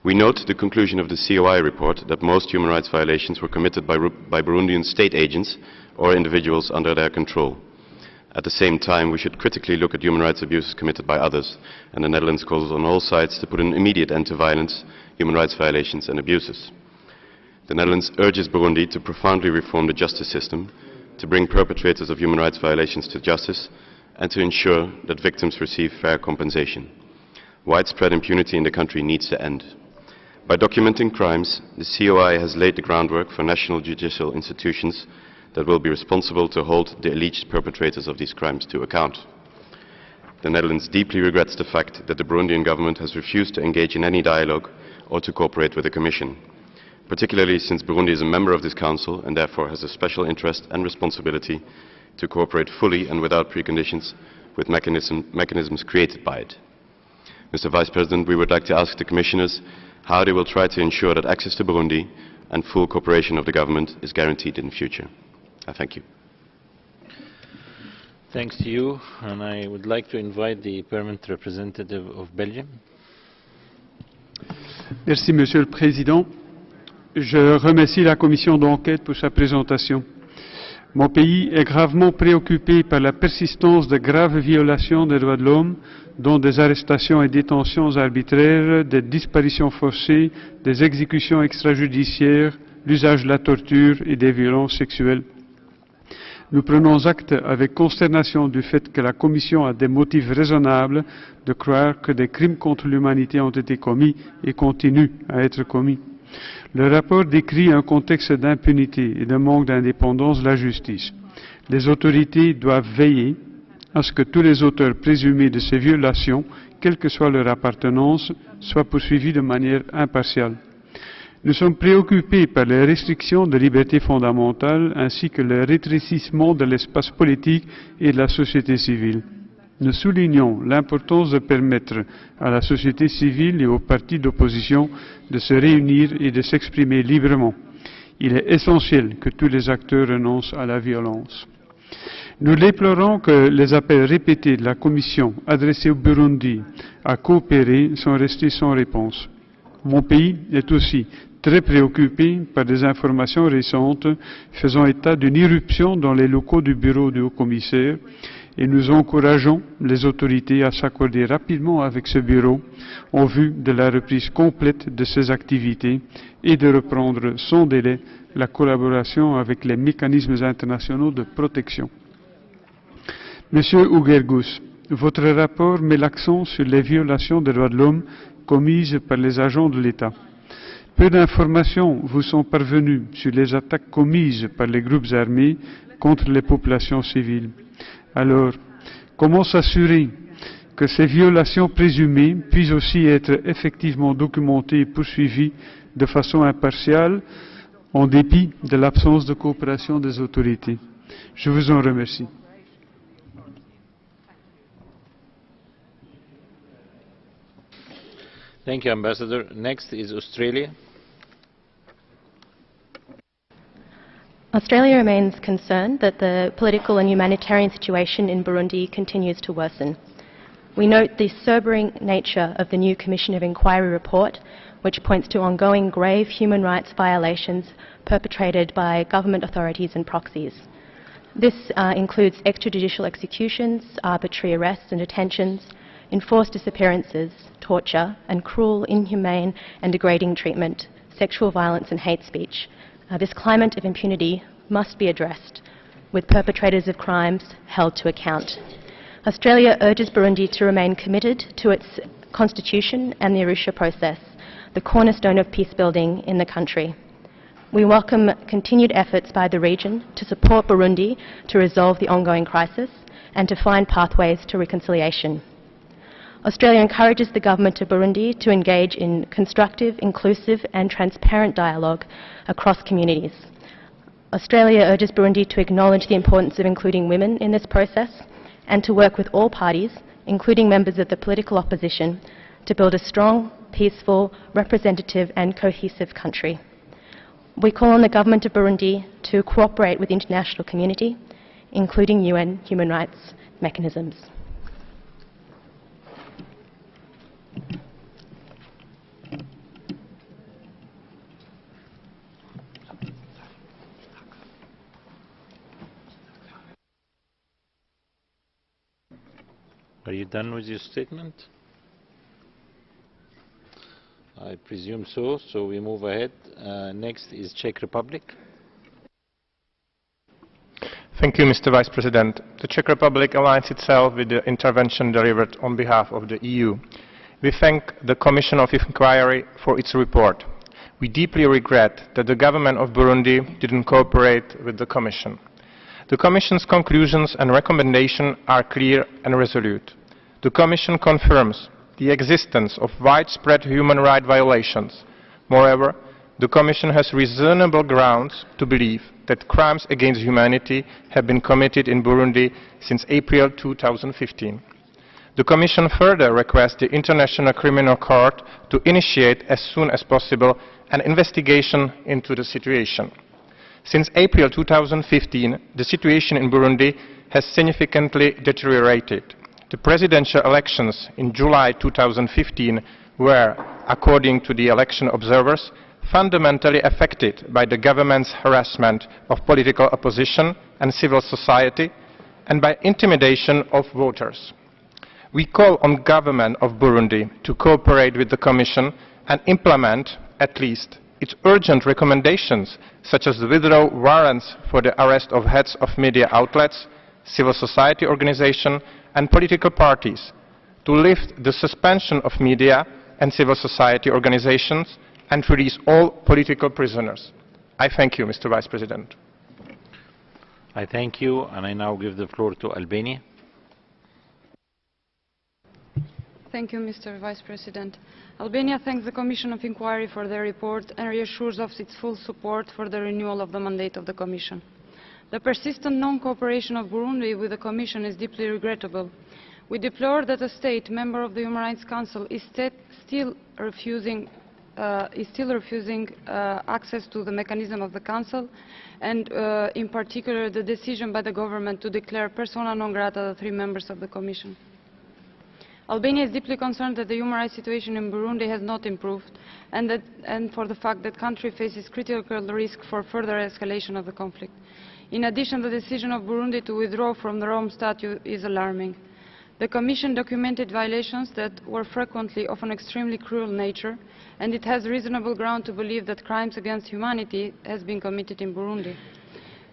O: We note the conclusion of the COI report that most human rights violations were committed by Burundian state agents or individuals under their control. At the same time, we should critically look at human rights abuses committed by others, and the Netherlands calls on all sides to put an immediate end to violence, human rights violations and abuses. The Netherlands urges Burundi to profoundly reform the justice system, to bring perpetrators of human rights violations to justice, and to ensure that victims receive fair compensation. Widespread impunity in the country needs to end. By documenting crimes, the COI has laid the groundwork for national judicial institutions that will be responsible to hold the alleged perpetrators of these crimes to account. The Netherlands deeply regrets the fact that the Burundian government has refused to engage in any dialogue or to cooperate with the Commission, particularly since Burundi is a member of this Council and therefore has a special interest and responsibility to cooperate fully and without preconditions with mechanisms created by it. Mr. Vice President, we would like to ask the Commissioners how they will try to ensure that access to Burundi and full cooperation of the government is guaranteed in the future. Thank you.
A: Thanks to you, and I would like to invite the permanent representative of Belgium.
P: Merci, Monsieur le Président. Je remercie la commission d'enquête pour sa présentation. Mon pays est gravement préoccupé par la persistance de graves violations des droits de l'homme, dont des arrestations et détentions arbitraires, des disparitions forcées, des exécutions extrajudiciaires, l'usage de la torture et des violences sexuelles. Nous prenons acte avec consternation du fait que la Commission a des motifs raisonnables de croire que des crimes contre l'humanité ont été commis et continuent à être commis. Le rapport décrit un contexte d'impunité et de manque d'indépendance de la justice. Les autorités doivent veiller à ce que tous les auteurs présumés de ces violations, quelle que soit leur appartenance, soient poursuivis de manière impartiale. Nous sommes préoccupés par les restrictions de libertés fondamentales ainsi que le rétrécissement de l'espace politique et de la société civile. Nous soulignons l'importance de permettre à la société civile et aux partis d'opposition de se réunir et de s'exprimer librement. Il est essentiel que tous les acteurs renoncent à la violence. Nous déplorons que les appels répétés de la Commission adressés au Burundi à coopérer sont restés sans réponse. Mon pays est aussi très préoccupé par des informations récentes faisant état d'une irruption dans les locaux du bureau du haut-commissaire et nous encourageons les autorités à s'accorder rapidement avec ce bureau en vue de la reprise complète de ses activités et de reprendre sans délai la collaboration avec les mécanismes internationaux de protection. Monsieur Ouguergus, votre rapport met l'accent sur les violations des droits de l'homme commises par les agents de l'État. Peu d'informations vous sont parvenues sur les attaques commises par les groupes armés contre les populations civiles. Alors, comment s'assurer que ces violations présumées puissent aussi être effectivement documentées et poursuivies de façon impartiale, en dépit de l'absence de coopération des autorités? Je vous en remercie.
A: Thank you, Ambassador. Next is Australia.
Q: Australia remains concerned that the political and humanitarian situation in Burundi continues to worsen. We note the sobering nature of the new Commission of Inquiry report, which points to ongoing grave human rights violations perpetrated by government authorities and proxies. This includes extrajudicial executions, arbitrary arrests and detentions, enforced disappearances, torture, and cruel, inhumane and degrading treatment, sexual violence and hate speech. This climate of impunity must be addressed, with perpetrators of crimes held to account. Australia urges Burundi to remain committed to its constitution and the Arusha process, the cornerstone of peace building in the country. We welcome continued efforts by the region to support Burundi to resolve the ongoing crisis and to find pathways to reconciliation. Australia encourages the government of Burundi to engage in constructive, inclusive and transparent dialogue across communities. Australia urges Burundi to acknowledge the importance of including women in this process and to work with all parties, including members of the political opposition, to build a strong, peaceful, representative and cohesive country. We call on the government of Burundi to cooperate with the international community, including UN human rights mechanisms.
A: Are you done with your statement? I presume so, so we move ahead. Next is Czech Republic.
R: Thank you, Mr. Vice President. The Czech Republic aligns itself with the intervention delivered on behalf of the EU. We thank the Commission of Inquiry for its report. We deeply regret that the government of Burundi didn't cooperate with the Commission. The Commission's conclusions and recommendations are clear and resolute. The Commission confirms the existence of widespread human rights violations. Moreover, the Commission has reasonable grounds to believe that crimes against humanity have been committed in Burundi since April 2015. The Commission further requests the International Criminal Court to initiate as soon as possible an investigation into the situation. Since April 2015, the situation in Burundi has significantly deteriorated. The presidential elections in July 2015 were, according to the election observers, fundamentally affected by the government's harassment of political opposition and civil society and by intimidation of voters. We call on the government of Burundi to cooperate with the Commission and implement, at least, its urgent recommendations, such as the withdrawal warrants for the arrest of heads of media outlets, civil society organizations and political parties, to lift the suspension of media and civil society organizations and to release all political prisoners. I thank you, Mr. Vice President.
A: I thank you, and I now give the floor to Albania.
S: Thank you, Mr. Vice President. Albania thanks the Commission of Inquiry for their report and reassures of its full support for the renewal of the mandate of the Commission. The persistent non-cooperation of Burundi with the Commission is deeply regrettable. We deplore that a state member of the Human Rights Council is still refusing access to the mechanism of the Council, and in particular the decision by the government to declare persona non grata the 3 members of the Commission. Albania is deeply concerned that the human rights situation in Burundi has not improved, and for the fact that the country faces critical risk for further escalation of the conflict. In addition, the decision of Burundi to withdraw from the Rome Statute is alarming. The Commission documented violations that were frequently of an extremely cruel nature, and it has reasonable ground to believe that crimes against humanity have been committed in Burundi.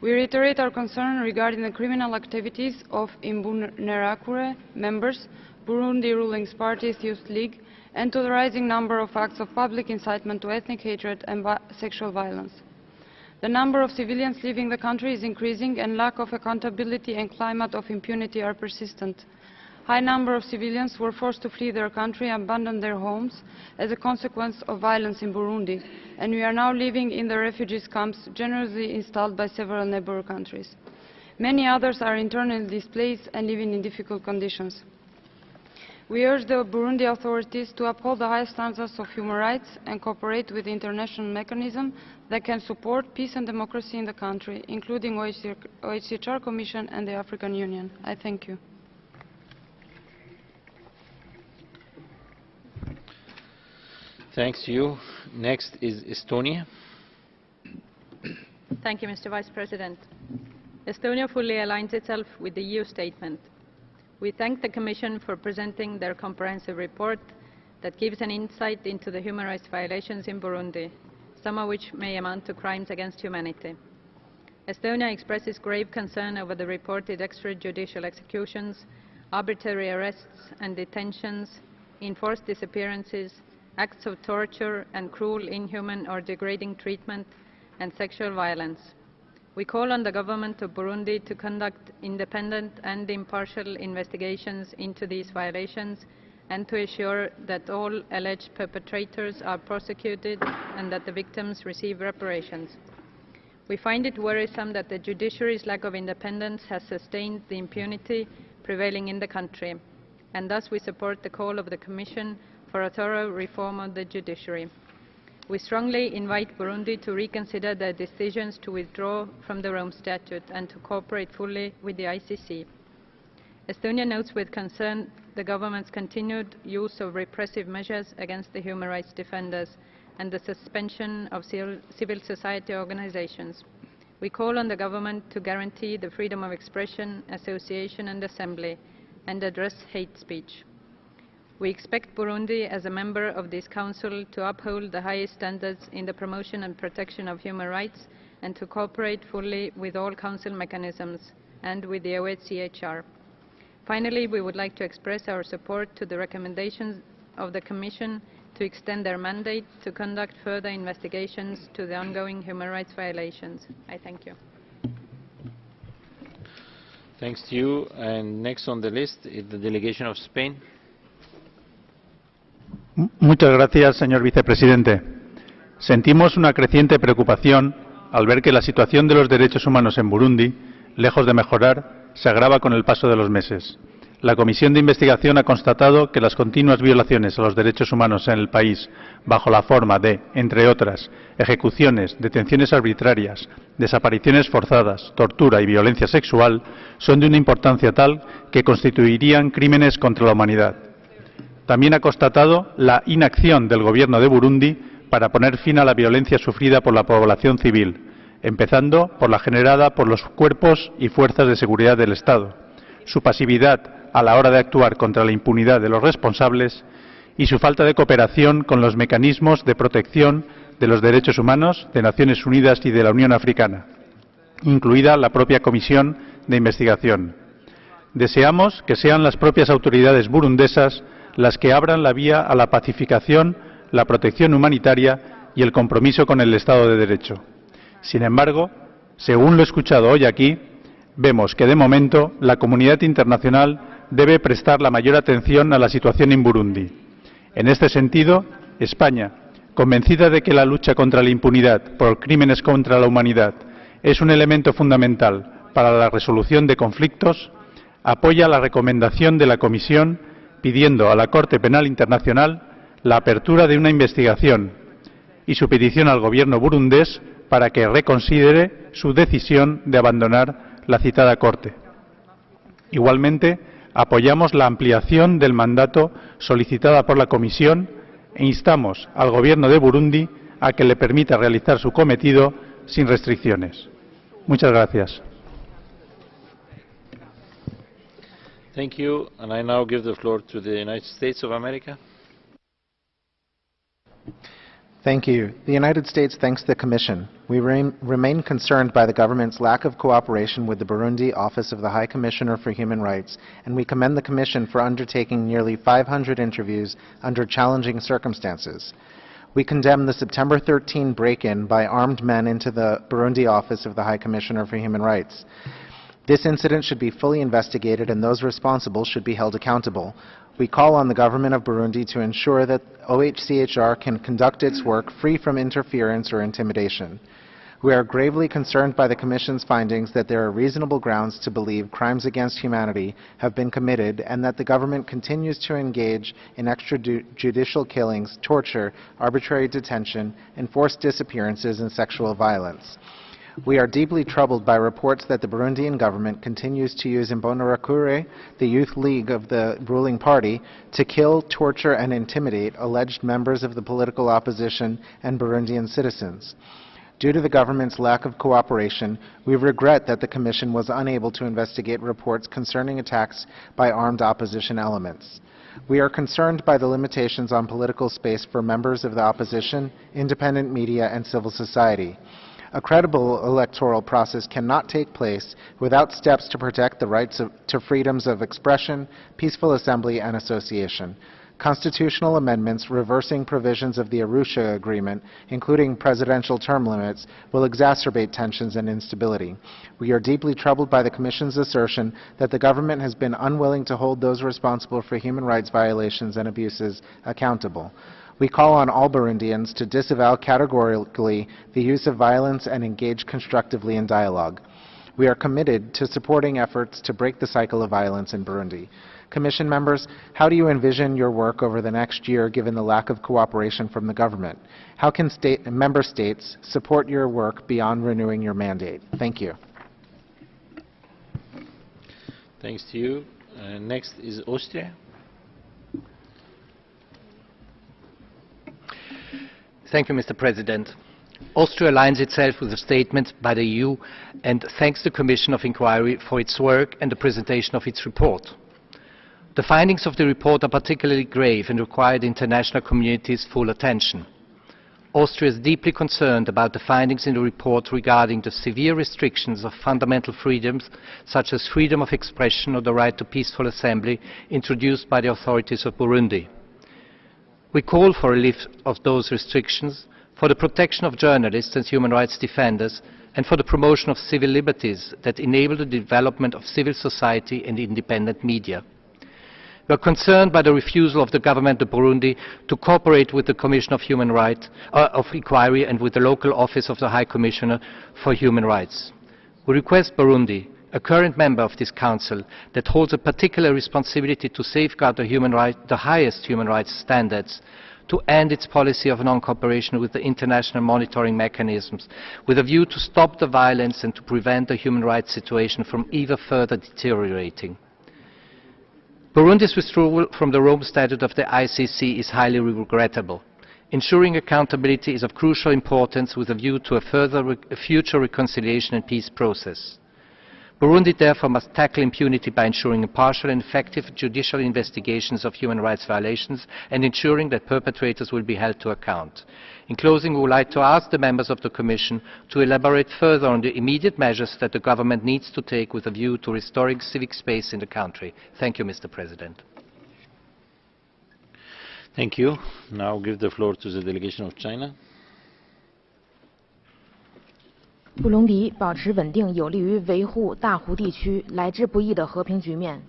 S: We reiterate our concern regarding the criminal activities of Imbonerakure members, Burundi ruling party Youth League, and to the rising number of acts of public incitement to ethnic hatred and sexual violence. The number of civilians leaving the country is increasing, and lack of accountability and climate of impunity are persistent. High number of civilians were forced to flee their country and abandon their homes as a consequence of violence in Burundi, and we are now living in the refugees camps generously installed by several neighboring countries. Many others are internally displaced and living in difficult conditions. We urge the Burundi authorities to uphold the highest standards of human rights and cooperate with the international mechanism that can support peace and democracy in the country, including OHCHR Commission and the African Union. I thank you.
A: Thanks to you. Next is Estonia.
T: Thank you, Mr. Vice President. Estonia fully aligns itself with the EU statement. We thank the Commission for presenting their comprehensive report that gives an insight into the human rights violations in Burundi, some of which may amount to crimes against humanity. Estonia expresses grave concern over the reported extrajudicial executions, arbitrary arrests and detentions, enforced disappearances, acts of torture and cruel, inhuman or degrading treatment, and sexual violence. We call on the government of Burundi to conduct independent and impartial investigations into these violations and to ensure that all alleged perpetrators are prosecuted and that the victims receive reparations. We find it worrisome that the judiciary's lack of independence has sustained the impunity prevailing in the country, and thus we support the call of the Commission for a thorough reform of the judiciary. We strongly invite Burundi to reconsider their decisions to withdraw from the Rome Statute and to cooperate fully with the ICC. Estonia notes with concern the government's continued use of repressive measures against the human rights defenders and the suspension of civil society organizations. We call on the government to guarantee the freedom of expression, association and assembly, and address hate speech. We expect Burundi, as a member of this Council, to uphold the highest standards in the promotion and protection of human rights and to cooperate fully with all Council mechanisms and with the OHCHR. Finally, we would like to express our support to the recommendations of the Commission to extend their mandate to conduct further investigations to the ongoing human rights violations. I thank you.
A: Thanks to you. And next on the list is the delegation of Spain.
N: Muchas gracias, señor vicepresidente. Sentimos una creciente preocupación al ver que la situación de los derechos humanos en Burundi, lejos de mejorar, se agrava con el paso de los meses. La Comisión de Investigación ha constatado que las continuas violaciones a los derechos humanos en el país, bajo la forma de, entre otras, ejecuciones, detenciones arbitrarias, desapariciones forzadas, tortura y violencia sexual, son de una importancia tal que constituirían crímenes contra la humanidad. También ha constatado la inacción del Gobierno de Burundi para poner fin a la violencia sufrida por la población civil, empezando por la generada por los cuerpos y fuerzas de seguridad del Estado, su pasividad a la hora de actuar contra la impunidad de los responsables y su falta de cooperación con los mecanismos de protección de los derechos humanos de Naciones Unidas y de la Unión Africana, incluida la propia Comisión de Investigación. Deseamos que sean las propias autoridades burundesas las que abran la vía a la pacificación, la protección humanitaria y el compromiso con el Estado de Derecho. Sin embargo, según lo escuchado hoy aquí, vemos que de momento la comunidad internacional debe prestar la mayor atención a la situación en Burundi. En este sentido, España, convencida de que la lucha contra la impunidad por crímenes contra la humanidad es un elemento fundamental para la resolución de conflictos, apoya la recomendación de la Comisión pidiendo a la Corte Penal Internacional la apertura de una investigación y su petición al gobierno burundés para que reconsidere su decisión de abandonar la citada Corte. Igualmente, apoyamos la ampliación del mandato solicitada por la Comisión e instamos al Gobierno de Burundi a que le permita realizar su cometido sin restricciones. Muchas gracias.
A: Thank you, and I now give the floor to the United States of America.
U: Thank you. The United States thanks the Commission. We remain concerned by the government's lack of cooperation with the Burundi Office of the High Commissioner for Human Rights, and we commend the Commission for undertaking nearly 500 interviews under challenging circumstances. We condemn the September 13 break-in by armed men into the Burundi Office of the High Commissioner for Human Rights. This incident should be fully investigated and those responsible should be held accountable. We call on the government of Burundi to ensure that OHCHR can conduct its work free from interference or intimidation. We are gravely concerned by the Commission's findings that there are reasonable grounds to believe crimes against humanity have been committed and that the government continues to engage in extrajudicial killings, torture, arbitrary detention, enforced disappearances, and sexual violence. We are deeply troubled by reports that the Burundian government continues to use Imbonerakure, the youth league of the ruling party, to kill, torture, and intimidate alleged members of the political opposition and Burundian citizens. Due to the government's lack of cooperation, we regret that the Commission was unable to investigate reports concerning attacks by armed opposition elements. We are concerned by the limitations on political space for members of the opposition, independent media, and civil society. A credible electoral process cannot take place without steps to protect the rights to freedoms of expression, peaceful assembly, and association. Constitutional amendments reversing provisions of the Arusha Agreement, including presidential term limits, will exacerbate tensions and instability. We are deeply troubled by the Commission's assertion that the government has been unwilling to hold those responsible for human rights violations and abuses accountable. We call on all Burundians to disavow categorically the use of violence and engage constructively in dialogue. We are committed to supporting efforts to break the cycle of violence in Burundi. Commission members, how do you envision your work over the next year given the lack of cooperation from the government? How can member states support your work beyond renewing your mandate? Thank you.
A: Thanks to you. Next is Austria.
V: Thank you, Mr. President. Austria aligns itself with the statement by the EU and thanks the Commission of Inquiry for its work and the presentation of its report. The findings of the report are particularly grave and require the international community's full attention. Austria is deeply concerned about the findings in the report regarding the severe restrictions of fundamental freedoms, such as freedom of expression or the right to peaceful assembly, introduced by the authorities of Burundi. We call for a lift of those restrictions, for the protection of journalists and human rights defenders, and for the promotion of civil liberties that enable the development of civil society and independent media. We are concerned by the refusal of the government of Burundi to cooperate with the Commission of Human Rights of Inquiry and with the local office of the High Commissioner for Human Rights. We request Burundi, a current member of this Council that holds a particular responsibility to safeguard the highest human rights standards, to end its policy of non-cooperation with the international monitoring mechanisms, with a view to stop the violence and to prevent the human rights situation from even further deteriorating. Burundi's withdrawal from the Rome Statute of the ICC is highly regrettable. Ensuring accountability is of crucial importance with a view to a future reconciliation and peace process. Burundi therefore must tackle impunity by ensuring impartial and effective judicial investigations of human rights violations and ensuring that perpetrators will be held to account. In closing, we would like to ask the members of the Commission to elaborate further on the immediate measures that the government needs to take with a view to restoring civic space in the country. Thank you, Mr. President.
A: Thank you. Now I'll give the floor to the delegation of China.
W: 布隆迪保持稳定有利于维护大湖地区来之不易的和平局面。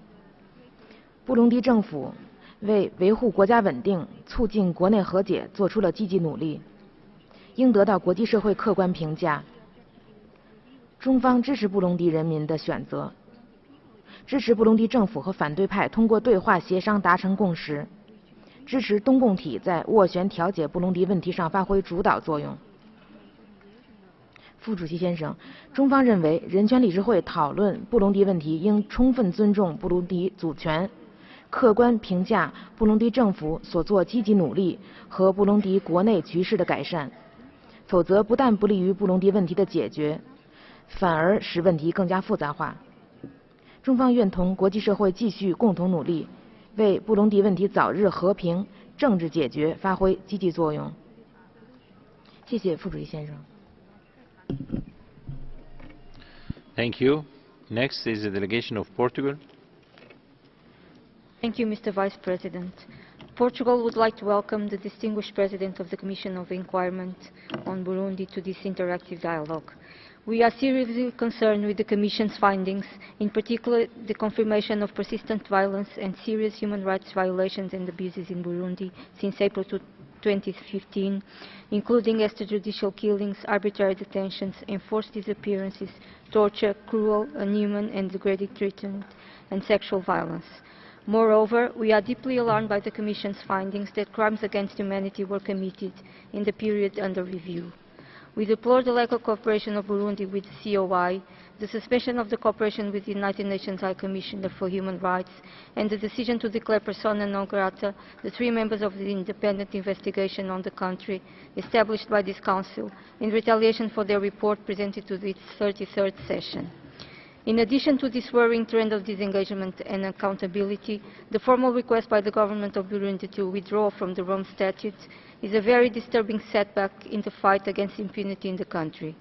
W: 布隆迪政府为维护国家稳定、促进国内和解做出了积极努力，应得到国际社会客观评价。中方支持布隆迪人民的选择，支持布隆迪政府和反对派通过对话协商达成共识，支持东共体在斡旋调解布隆迪问题上发挥主导作用。副主席先生，中方认为人权理事会讨论布隆迪问题应充分尊重布隆迪主权，客观评价布隆迪政府所做积极努力和布隆迪国内局势的改善，否则不但不利于布隆迪问题的解决，反而使问题更加复杂化。中方愿同国际社会继续共同努力，为布隆迪问题早日和平政治解决发挥积极作用。谢谢副主席先生。
A: Thank you. Next is the delegation of Portugal.
B: Thank you, Mr. Vice President. Portugal would like to welcome the distinguished President of the Commission of Inquiry on Burundi to this interactive dialogue. We are seriously concerned with the Commission's findings, in particular the confirmation of persistent violence and serious human rights violations and abuses in Burundi since April 2015, including extrajudicial killings, arbitrary detentions, enforced disappearances, torture, cruel, inhuman and degrading treatment, and sexual violence. Moreover, we are deeply alarmed by the Commission's findings that crimes against humanity were committed in the period under review. We deplore the lack of cooperation of Burundi with the COI, the suspension of the cooperation with the United Nations High Commissioner for Human Rights, and the decision to declare persona non grata the 3 members of the independent investigation on the country established by this Council in retaliation for their report presented to its 33rd session. In addition to this worrying trend of disengagement and accountability, the formal request by the government of Burundi to withdraw from the Rome Statute is a very disturbing setback in the fight against impunity in the country.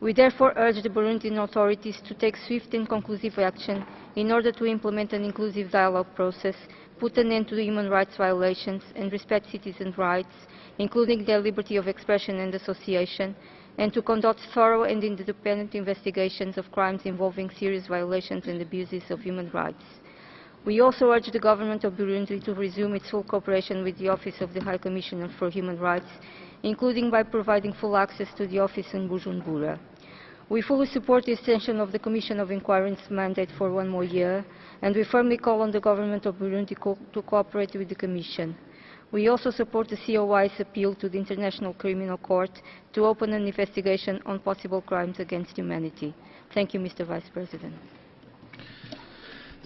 B: We therefore urge the Burundian authorities to take swift and conclusive action in order to implement an inclusive dialogue process, put an end to the human rights violations and respect citizens' rights, including their liberty of expression and association, and to conduct thorough and independent investigations of crimes involving serious violations and abuses of human rights. We also urge the government of Burundi to resume its full cooperation with the Office of the High Commissioner for Human Rights, including by providing full access to the office in Bujumbura. We fully support the extension of the Commission of Inquiry's mandate for 1 more year, and we firmly call on the government of Burundi to cooperate with the Commission. We also support the COI's appeal to the International Criminal Court to open an investigation on possible crimes against humanity. Thank you, Mr. Vice President.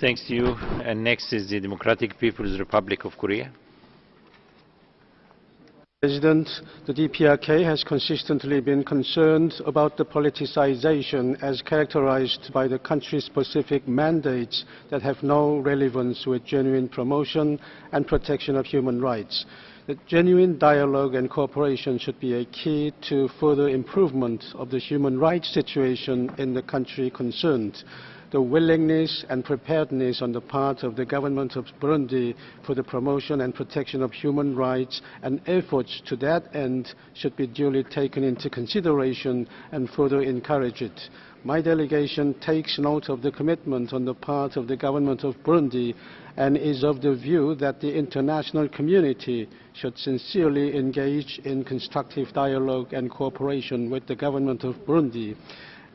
A: Thanks to you. And next is the Democratic People's Republic of Korea.
C: President, the DPRK has consistently been concerned about the politicization as characterized by the country-specific mandates that have no relevance with genuine promotion and protection of human rights. The genuine dialogue and cooperation should be a key to further improvement of the human rights situation in the country concerned. The willingness and preparedness on the part of the government of Burundi for the promotion and protection of human rights and efforts to that end should be duly taken into consideration and further encouraged. My delegation takes note of the commitment on the part of the government of Burundi and is of the view that the international community should sincerely engage in constructive dialogue and cooperation with the government of Burundi,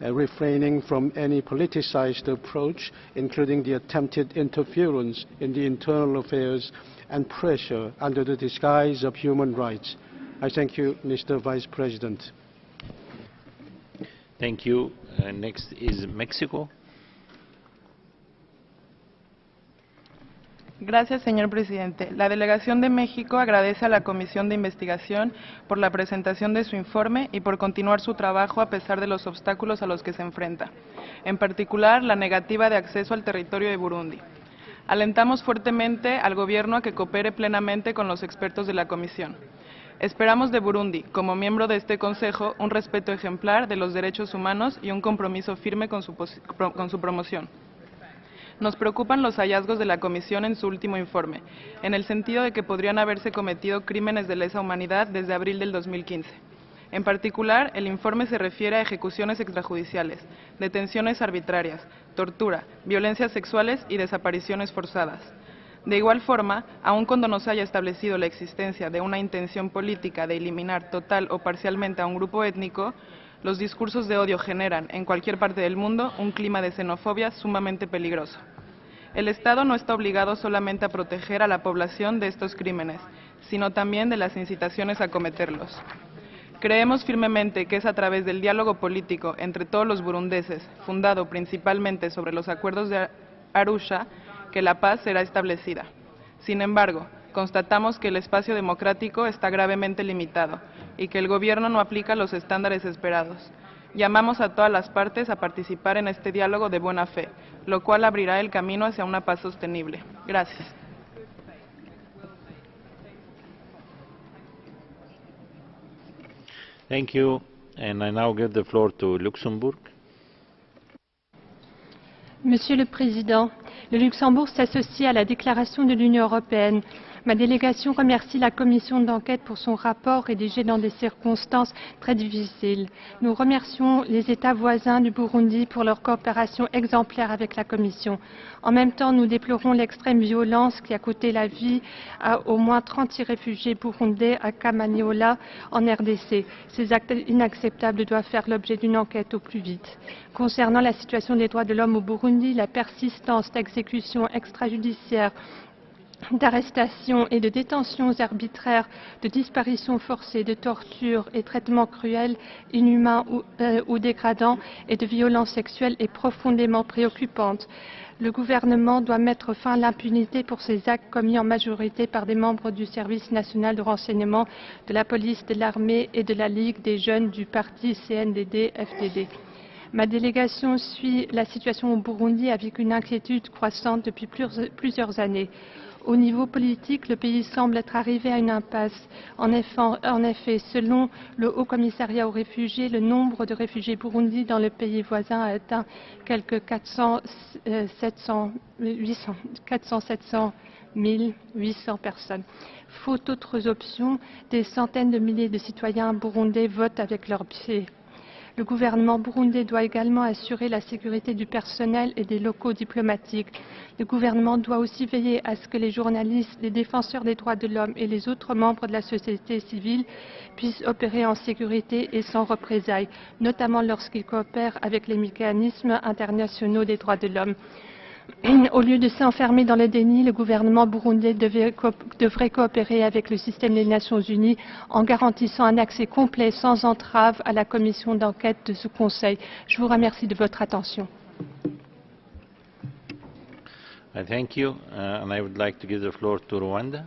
C: refraining from any politicized approach, including the attempted interference in the internal affairs and pressure under the disguise of human rights. I thank you, Mr. Vice President.
A: Thank you. Next is Mexico.
D: Gracias, señor presidente. La delegación de México agradece a la Comisión de Investigación por la presentación de su informe y por continuar su trabajo a pesar de los obstáculos a los que se enfrenta, en particular la negativa de acceso al territorio de Burundi. Alentamos fuertemente al Gobierno a que coopere plenamente con los expertos de la Comisión. Esperamos de Burundi, como miembro de este Consejo, un respeto ejemplar de los derechos humanos y un compromiso firme con su promoción. Nos preocupan los hallazgos de la Comisión en su último informe, en el sentido de que podrían haberse cometido crímenes de lesa humanidad desde abril del 2015. En particular, el informe se refiere a ejecuciones extrajudiciales, detenciones arbitrarias, tortura, violencias sexuales y desapariciones forzadas. De igual forma, aun cuando no se haya establecido la existencia de una intención política de eliminar total o parcialmente a un grupo étnico, los discursos de odio generan, en cualquier parte del mundo, un clima de xenofobia sumamente peligroso. El Estado no está obligado solamente a proteger a la población de estos crímenes, sino también de las incitaciones a cometerlos. Creemos firmemente que es a través del diálogo político entre todos los burundeses, fundado principalmente sobre los acuerdos de Arusha, que la paz será establecida. Sin embargo, constatamos que el espacio democrático está gravemente limitado y que el gobierno no aplica los estándares esperados. Llamamos a todas las partes a participar en este diálogo de buena fe, lo cual abrirá el camino hacia una paz sostenible. Gracias.
A: Thank you. And I now give the floor to Luxembourg.
E: Monsieur le Président, le Luxembourg s'associe à la déclaration de l'Union européenne. Ma délégation remercie la commission d'enquête pour son rapport rédigé dans des circonstances très difficiles. Nous remercions les États voisins du Burundi pour leur coopération exemplaire avec la commission. En même temps, nous déplorons l'extrême violence qui a coûté la vie à au moins 36 réfugiés burundais à Kamanyola en RDC. Ces actes inacceptables doivent faire l'objet d'une enquête au plus vite. Concernant la situation des droits de l'homme au Burundi, la persistance d'exécutions extrajudiciaires, d'arrestations et de détentions arbitraires, de disparitions forcées, de tortures et traitements cruels, inhumains ou dégradants et de violences sexuelles est profondément préoccupante. Le gouvernement doit mettre fin à l'impunité pour ces actes commis en majorité par des membres du Service national de renseignement, de la police, de l'armée et de la Ligue des jeunes du parti CNDD-FDD. Ma délégation suit la situation au Burundi avec une inquiétude croissante depuis plusieurs années. Au niveau politique, le pays semble être arrivé à une impasse. En effet, selon le Haut Commissariat aux réfugiés, le nombre de réfugiés burundis dans le pays voisin a atteint quelque 400 700 800 personnes. Faute d'autres options, des centaines de milliers de citoyens burundais votent avec leurs pieds. Le gouvernement burundais doit également assurer la sécurité du personnel et des locaux diplomatiques. Le gouvernement doit aussi veiller à ce que les journalistes, les défenseurs des droits de l'homme et les autres membres de la société civile puissent opérer en sécurité et sans représailles, notamment lorsqu'ils coopèrent avec les mécanismes internationaux des droits de l'homme. Au lieu de s'enfermer dans le déni, le gouvernement burundais devrait coopérer avec le système des Nations Unies en garantissant un accès complet sans entrave à la commission d'enquête de ce Conseil. Je vous remercie de votre attention.
A: I thank you, and I would like to give the floor to Rwanda.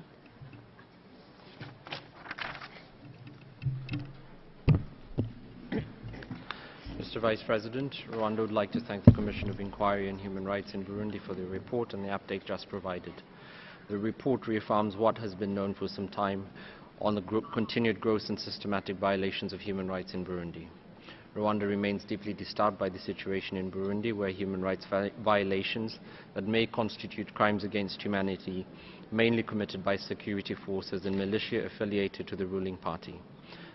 F: Mr. Vice President, Rwanda would like to thank the Commission of Inquiry on Human Rights in Burundi for the report and the update just provided. The report reaffirms what has been known for some time on the continued gross and systematic violations of human rights in Burundi. Rwanda remains deeply disturbed by the situation in Burundi, where human rights violations that may constitute crimes against humanity, mainly committed by security forces and militia affiliated to the ruling party.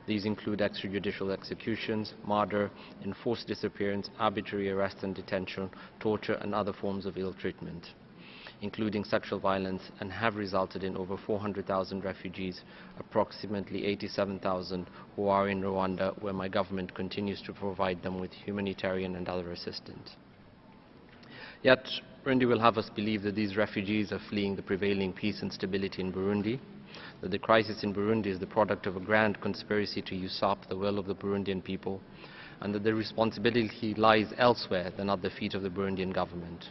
F: These include extrajudicial executions, murder, enforced disappearance, arbitrary arrest and detention, torture and other forms of ill treatment, including sexual violence, and have resulted in over 400,000 refugees, approximately 87,000 who are in Rwanda, where my government continues to provide them with humanitarian and other assistance. Yet, Burundi will have us believe that these refugees are fleeing the prevailing peace and stability in Burundi, that the crisis in Burundi is the product of a grand conspiracy to usurp the will of the Burundian people, and that the responsibility lies elsewhere than at the feet of the Burundian government.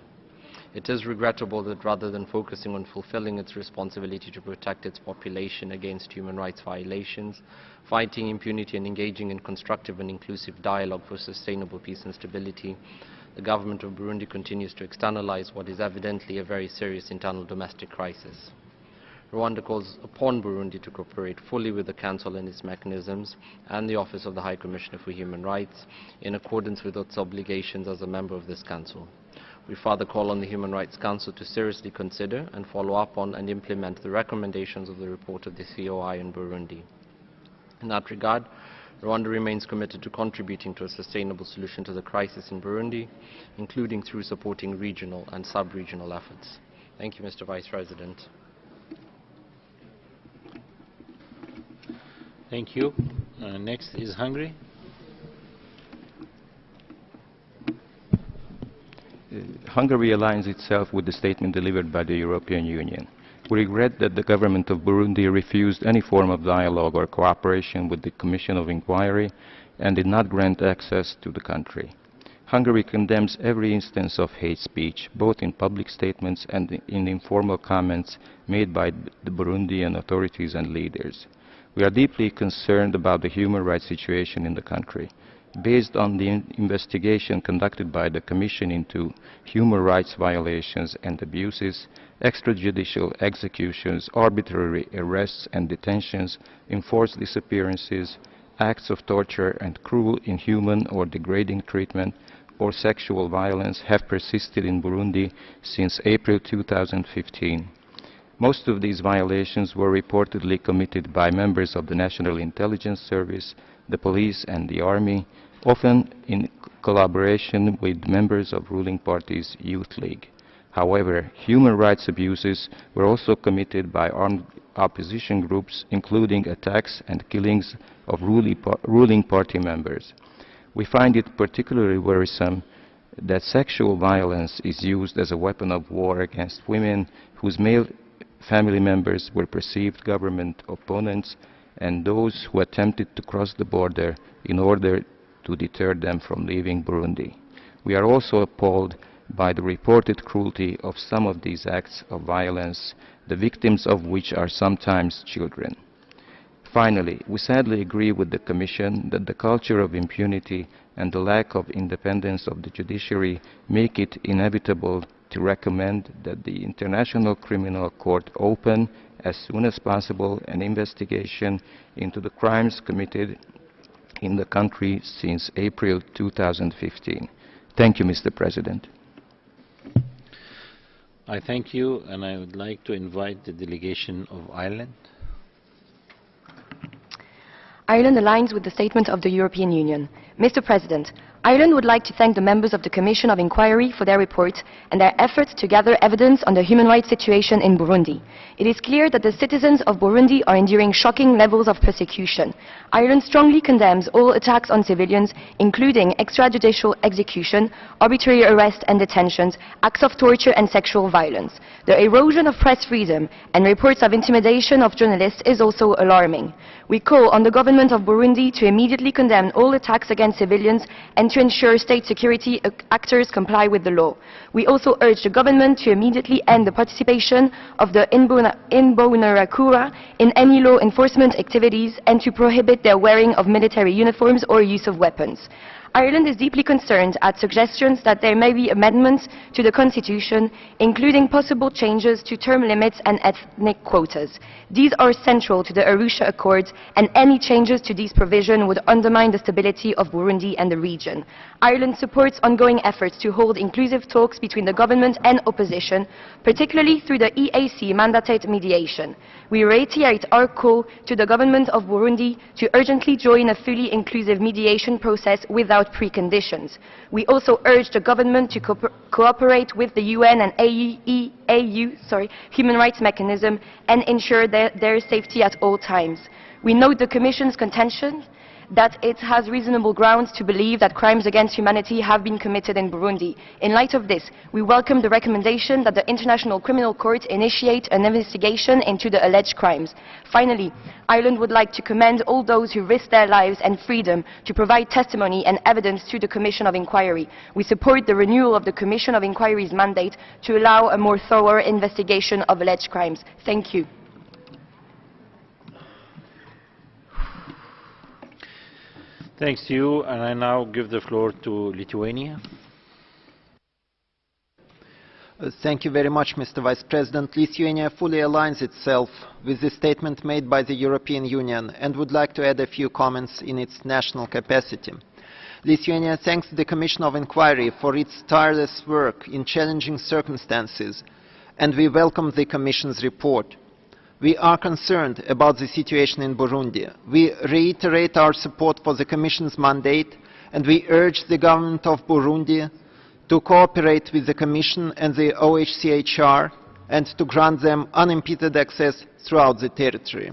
F: It is regrettable that rather than focusing on fulfilling its responsibility to protect its population against human rights violations, fighting impunity and engaging in constructive and inclusive dialogue for sustainable peace and stability, the government of Burundi continues to externalize what is evidently a very serious internal domestic crisis. Rwanda calls upon Burundi to cooperate fully with the Council and its mechanisms and the Office of the High Commissioner for Human Rights in accordance with its obligations as a member of this Council. We further call on the Human Rights Council to seriously consider and follow up on and implement the recommendations of the report of the COI in Burundi. In that regard, Rwanda remains committed to contributing to a sustainable solution to the crisis in Burundi, including through supporting regional and sub-regional efforts. Thank you, Mr. Vice President.
A: Thank you. Next is Hungary.
G: Hungary aligns itself with the statement delivered by the European Union. We regret that the government of Burundi refused any form of dialogue or cooperation with the Commission of Inquiry and did not grant access to the country. Hungary condemns every instance of hate speech, both in public statements and in informal comments made by the Burundian authorities and leaders. We are deeply concerned about the human rights situation in the country. Based on the investigation conducted by the Commission into human rights violations and abuses, extrajudicial executions, arbitrary arrests and detentions, enforced disappearances, acts of torture and cruel, inhuman or degrading treatment or sexual violence have persisted in Burundi since April 2015. Most of these violations were reportedly committed by members of the National Intelligence Service, the police and the army, often in collaboration with members of ruling party's Youth League. However, human rights abuses were also committed by armed opposition groups, including attacks and killings of ruling party members. We find it particularly worrisome that sexual violence is used as a weapon of war against women whose male family members were perceived government opponents and those who attempted to cross the border in order to deter them from leaving Burundi. We are also appalled by the reported cruelty of some of these acts of violence, the victims of which are sometimes children. Finally, we sadly agree with the Commission that the culture of impunity and the lack of independence of the judiciary make it inevitable to recommend that the International Criminal Court open as soon as possible an investigation into the crimes committed in the country since April 2015. Thank you, Mr. President.
A: I thank you, and I would like to invite the delegation of Ireland.
H: Ireland aligns with the statement of the European Union. Mr. President, Ireland would like to thank the members of the Commission of Inquiry for their report and their efforts to gather evidence on the human rights situation in Burundi. It is clear that the citizens of Burundi are enduring shocking levels of persecution. Ireland strongly condemns all attacks on civilians, including extrajudicial execution, arbitrary arrest and detentions, acts of torture and sexual violence. The erosion of press freedom and reports of intimidation of journalists is also alarming. We call on the government of Burundi to immediately condemn all attacks against civilians and to ensure state security actors comply with the law. We also urge the government to immediately end the participation of the Imbonerakure in any law enforcement activities and to prohibit their wearing of military uniforms or use of weapons. Ireland is deeply concerned at suggestions that there may be amendments to the Constitution, including possible changes to term limits and ethnic quotas. These are central to the Arusha Accords, and any changes to these provisions would undermine the stability of Burundi and the region. Ireland supports ongoing efforts to hold inclusive talks between the government and opposition, particularly through the EAC mandated mediation. We reiterate our call to the government of Burundi to urgently join a fully inclusive mediation process without preconditions. We also urge the government to cooperate with the UN and AU human rights mechanism and ensure their safety at all times. We note the Commission's contention that it has reasonable grounds to believe that crimes against humanity have been committed in Burundi. In light of this, we welcome the recommendation that the International Criminal Court initiate an investigation into the alleged crimes. Finally, Ireland would like to commend all those who risk their lives and freedom to provide testimony and evidence to the Commission of Inquiry. We support the renewal of the Commission of Inquiry's mandate to allow a more thorough investigation of alleged crimes. Thank you.
A: Thanks to you, and I now give the floor to Lithuania.
I: Thank you very much, Mr. Vice President. Lithuania fully aligns itself with the statement made by the European Union and would like to add a few comments in its national capacity. Lithuania thanks the Commission of Inquiry for its tireless work in challenging circumstances, and we welcome the Commission's report. We are concerned about the situation in Burundi. We reiterate our support for the Commission's mandate, and we urge the government of Burundi to cooperate with the Commission and the OHCHR and to grant them unimpeded access throughout the territory.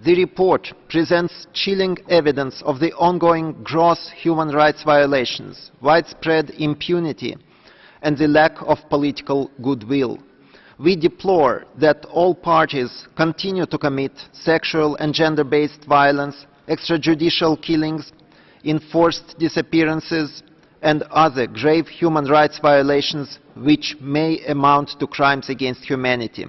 I: The report presents chilling evidence of the ongoing gross human rights violations, widespread impunity, and the lack of political goodwill. We deplore that all parties continue to commit sexual and gender-based violence, extrajudicial killings, enforced disappearances, and other grave human rights violations which may amount to crimes against humanity.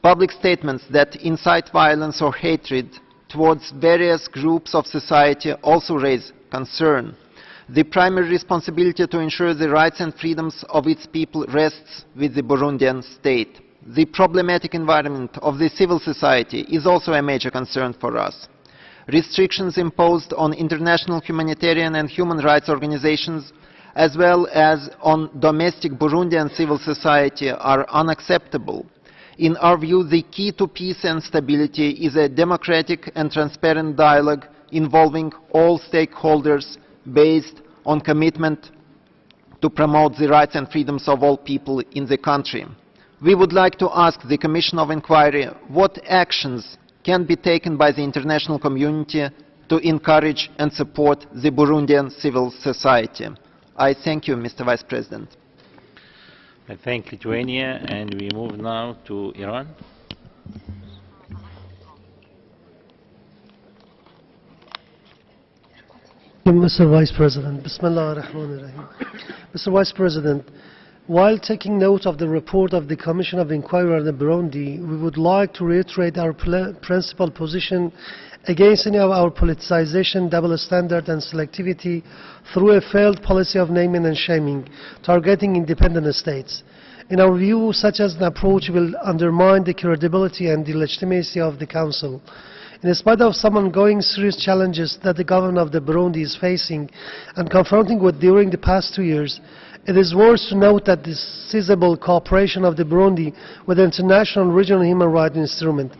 I: Public statements that incite violence or hatred towards various groups of society also raise concern. The primary responsibility to ensure the rights and freedoms of its people rests with the Burundian state. The problematic environment of the civil society is also a major concern for us. Restrictions imposed on international humanitarian and human rights organizations, as well as on domestic Burundian civil society, are unacceptable. In our view, the key to peace and stability is a democratic and transparent dialogue involving all stakeholders based on commitment to promote the rights and freedoms of all people in the country. We would like to ask the Commission of Inquiry what actions can be taken by the international community to encourage and support the Burundian civil society. I thank you, Mr. Vice President.
A: I thank Lithuania, and we move now to Iran.
J: Mr. Vice President, Bismillah ar-Rahman ar-Rahim. Mr. Vice President, while taking note of the report of the Commission of Inquiry on Burundi, we would like to reiterate our principal position against any of our politicization, double standard and selectivity through a failed policy of naming and shaming, targeting independent states. In our view, such as an approach will undermine the credibility and the legitimacy of the Council. In spite of some ongoing serious challenges that the government of the Burundi is facing and confronting with during the past 2 years, it is worth to note that the sizable cooperation of the Burundi with the international and regional human rights instrument.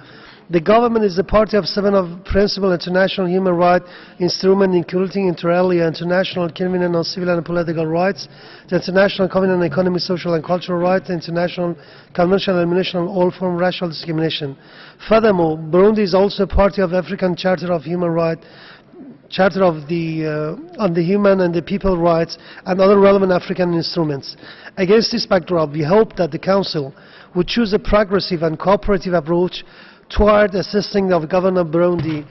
J: The government is a party of 7 of principal international human rights instruments, including inter alia, International Covenant on Civil and Political Rights, the International Covenant on Economic, Social and Cultural Rights, the International Convention on Elimination of All Forms of Racial Discrimination. Furthermore, Burundi is also a party of African Charter of Human Rights, Charter of the on the Human and the People Rights, and other relevant African instruments. Against this backdrop, we hope that the Council would choose a progressive and cooperative approach toward assisting the government of Burundi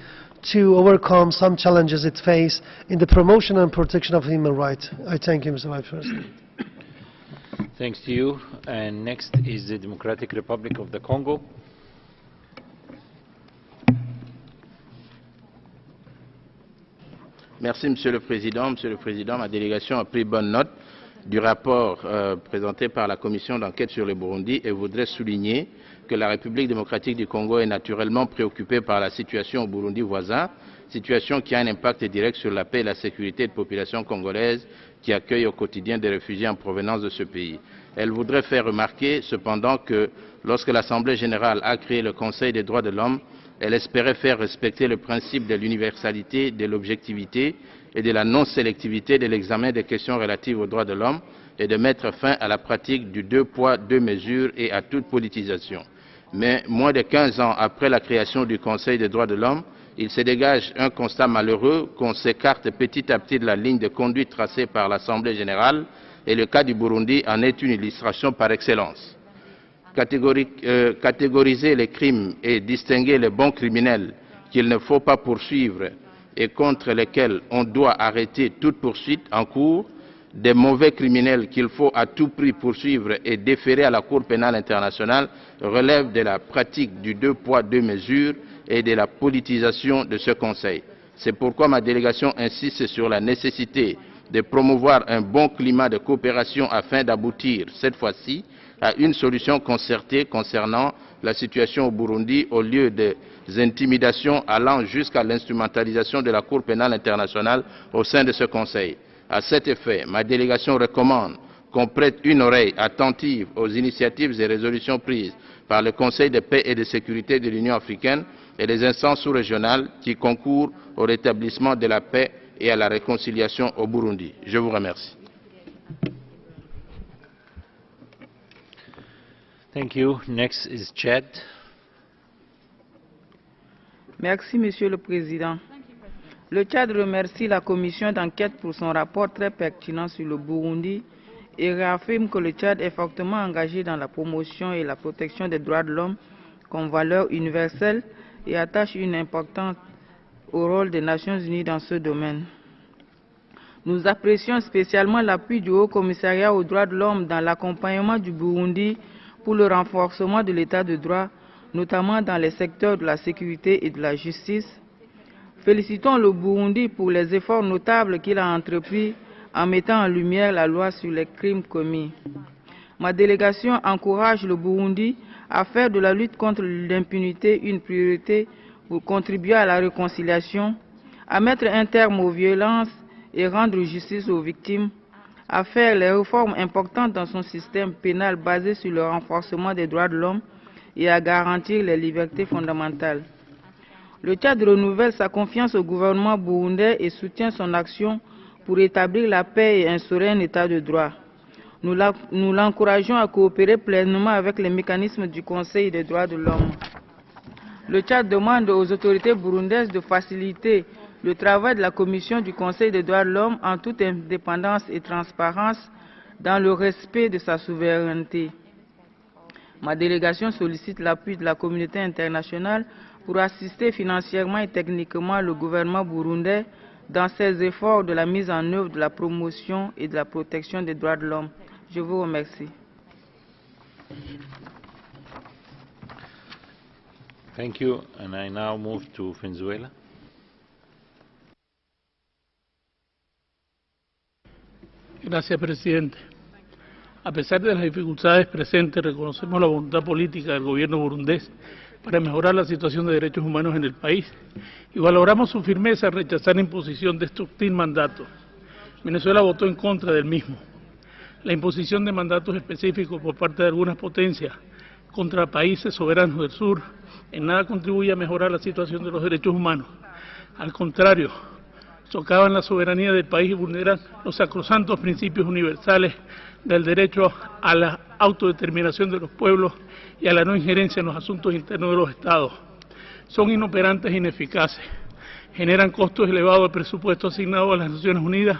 J: to overcome some challenges it faces in the promotion and protection of human rights. I thank you, Mr. Vice President.
A: Thanks to you. And next is the Democratic Republic of the Congo.
K: Merci, Monsieur le Président. Monsieur le Président, ma délégation a pris bonne note du rapport présenté par la Commission d'enquête sur le Burundi et voudrait souligner que la République démocratique du Congo est naturellement préoccupée par la situation au Burundi voisin, situation qui a un impact direct sur la paix et la sécurité de populations congolaises qui accueillent au quotidien des réfugiés en provenance de ce pays. Elle voudrait faire remarquer cependant que lorsque l'Assemblée générale a créé le Conseil des droits de l'homme, elle espérait faire respecter le principe de l'universalité, de l'objectivité et de la non-sélectivité de l'examen des questions relatives aux droits de l'homme et de mettre fin à la pratique du 2 poids, 2 mesures et à toute politisation. Mais moins de 15 ans après la création du Conseil des droits de l'homme, il se dégage un constat malheureux qu'on s'écarte petit à petit de la ligne de conduite tracée par l'Assemblée générale et le cas du Burundi en est une illustration par excellence. Catégoriser les crimes et distinguer les bons criminels qu'il ne faut pas poursuivre et contre lesquels on doit arrêter toute poursuite en cours, des mauvais criminels qu'il faut à tout prix poursuivre et déférer à la Cour pénale internationale relève de la pratique du 2 poids, 2 mesures et de la politisation de ce Conseil. C'est pourquoi ma délégation insiste sur la nécessité de promouvoir un bon climat de coopération afin d'aboutir, cette fois-ci, à une solution concertée concernant la situation au Burundi au lieu des intimidations allant jusqu'à l'instrumentalisation de la Cour pénale internationale au sein de ce Conseil. À cet effet, ma délégation recommande qu'on prête une oreille attentive aux initiatives et résolutions prises par le Conseil de paix et de sécurité de l'Union africaine et les instances sous-régionales qui concourent au rétablissement de la paix et à la réconciliation au Burundi. Je vous remercie.
A: Thank you. Next is Chad.
L: Merci, Monsieur le Président. Le Tchad remercie la commission d'enquête pour son rapport très pertinent sur le Burundi et réaffirme que le Tchad est fortement engagé dans la promotion et la protection des droits de l'homme comme valeur universelle et attache une importance au rôle des Nations Unies dans ce domaine. Nous apprécions spécialement l'appui du Haut Commissariat aux droits de l'homme dans l'accompagnement du Burundi pour le renforcement de l'état de droit, notamment dans les secteurs de la sécurité et de la justice. Félicitons le Burundi pour les efforts notables qu'il a entrepris en mettant en lumière la loi sur les crimes commis. Ma délégation encourage le Burundi à faire de la lutte contre l'impunité une priorité pour contribuer à la réconciliation, à mettre un terme aux violences et rendre justice aux victimes, à faire les réformes importantes dans son système pénal basé sur le renforcement des droits de l'homme et à garantir les libertés fondamentales. Le Tchad renouvelle sa confiance au gouvernement burundais et soutient son action pour établir la paix et instaurer un état de droit. Nous l'encourageons à coopérer pleinement avec les mécanismes du Conseil des droits de l'homme. Le Tchad demande aux autorités burundaises de faciliter le travail de la Commission du Conseil des droits de l'homme en toute indépendance et transparence dans le respect de sa souveraineté. Ma délégation sollicite l'appui de la communauté internationale pour assister financièrement et techniquement le gouvernement burundais dans ses efforts de la mise en œuvre de la promotion et de la protection des droits de l'homme. Je vous remercie.
A: Thank you. And I now move to Venezuela.
M: Gracias, presidente. A pesar de las dificultades presentes, reconocemos la voluntad política del gobierno burundés para mejorar la situación de derechos humanos en el país y valoramos su firmeza en rechazar la imposición de este hostil mandato. Venezuela votó en contra del mismo. La imposición de mandatos específicos por parte de algunas potencias contra países soberanos del sur en nada contribuye a mejorar la situación de los derechos humanos. Al contrario, socavan la soberanía del país y vulneran los sacrosantos principios universales del derecho a la autodeterminación de los pueblos y a la no injerencia en los asuntos internos de los Estados. Son inoperantes e ineficaces, generan costos elevados del presupuesto asignado a las Naciones Unidas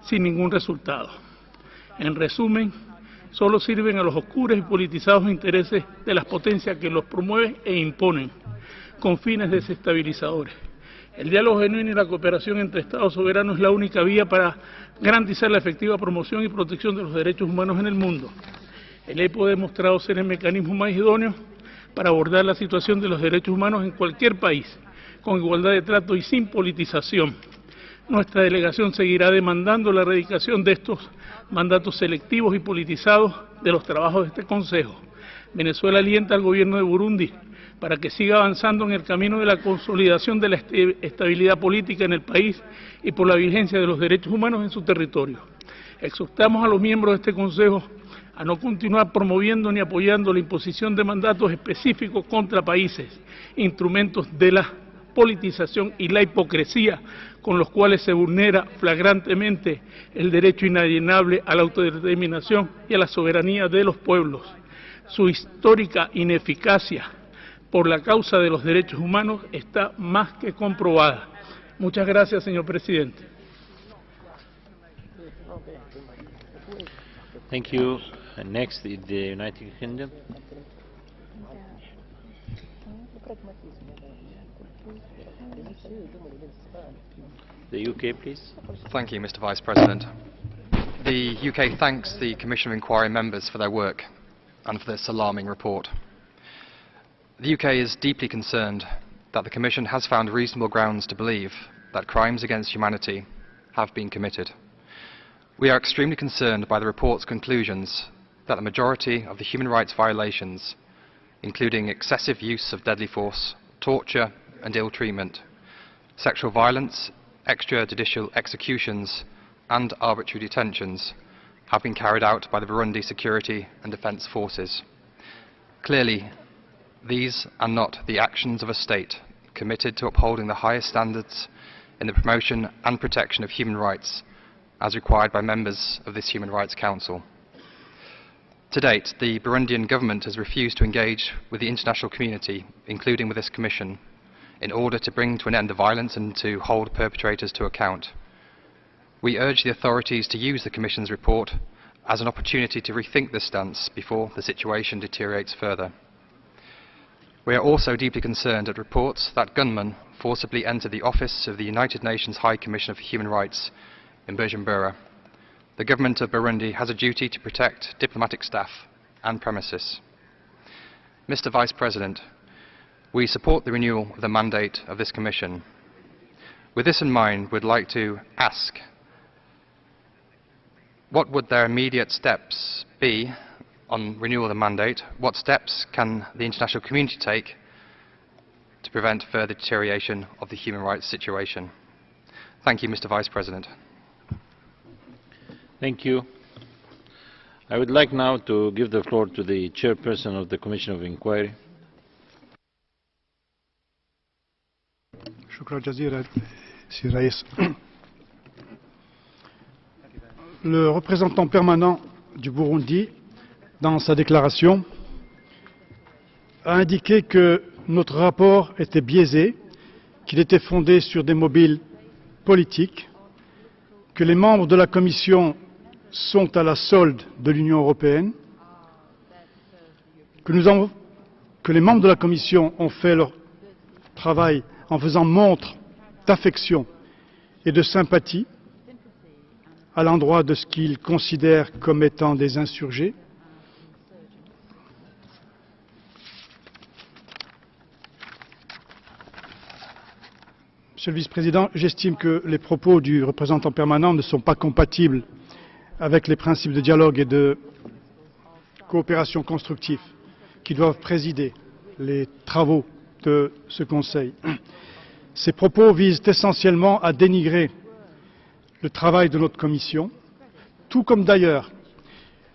M: sin ningún resultado. En resumen, solo sirven a los oscuros y politizados intereses de las potencias que los promueven e imponen, con fines desestabilizadores. El diálogo genuino y la cooperación entre Estados soberanos es la única vía para garantizar la efectiva promoción y protección de los derechos humanos en el mundo. El EPO ha demostrado ser el mecanismo más idóneo para abordar la situación de los derechos humanos en cualquier país, con igualdad de trato y sin politización. Nuestra delegación seguirá demandando la erradicación de estos mandatos selectivos y politizados de los trabajos de este Consejo. Venezuela alienta al gobierno de Burundi para que siga avanzando en el camino de la consolidación de la estabilidad política en el país y por la vigencia de los derechos humanos en su territorio. Exhortamos a los miembros de este Consejo a no continuar promoviendo ni apoyando la imposición de mandatos específicos contra países, instrumentos de la politización y la hipocresía con los cuales se vulnera flagrantemente el derecho inalienable a la autodeterminación y a la soberanía de los pueblos. Su histórica ineficacia por la causa de los derechos humanos está más que comprobada. Muchas gracias, señor presidente.
A: Thank you. Next is the United Kingdom. The UK, please.
O: Thank you, Mr. Vice President. The UK thanks the Commission of Inquiry members for their work and for this alarming report. The UK is deeply concerned that the Commission has found reasonable grounds to believe that crimes against humanity have been committed. We are extremely concerned by the report's conclusions that the majority of the human rights violations, including excessive use of deadly force, torture and ill treatment, sexual violence, extrajudicial executions and arbitrary detentions, have been carried out by the Burundi security and defence forces. Clearly, these are not the actions of a state committed to upholding the highest standards in the promotion and protection of human rights as required by members of this Human Rights Council. To date, the Burundian government has refused to engage with the international community, including with this Commission, in order to bring to an end the violence and to hold perpetrators to account. We urge the authorities to use the Commission's report as an opportunity to rethink this stance before the situation deteriorates further. We are also deeply concerned at reports that gunmen forcibly entered the office of the United Nations High Commissioner for Human Rights in Bujumbura. The government of Burundi has a duty to protect diplomatic staff and premises. Mr. Vice President, we support the renewal of the mandate of this Commission. With this in mind, we'd like to ask, what would their immediate steps be on renewal of the mandate? What steps can the international community take to prevent further deterioration of the human rights situation? Thank you, Mr. Vice President.
A: Thank you. I would like now to give the floor to the chairperson of the Commission of Inquiry.
P: شكرا جزيلا سي رئيس. Le représentant permanent du Burundi, dans sa déclaration, a indiqué que notre rapport était biaisé, qu'il était fondé sur des mobiles politiques, que les membres de la Commission sont à la solde de l'Union européenne, que les membres de la Commission ont fait leur travail en faisant montre d'affection et de sympathie à l'endroit de ce qu'ils considèrent comme étant des insurgés. Monsieur le Vice-président, j'estime que les propos du représentant permanent ne sont pas compatibles avec les principes de dialogue et de coopération constructive qui doivent présider les travaux de ce Conseil. Ces propos visent essentiellement à dénigrer le travail de notre Commission, tout comme d'ailleurs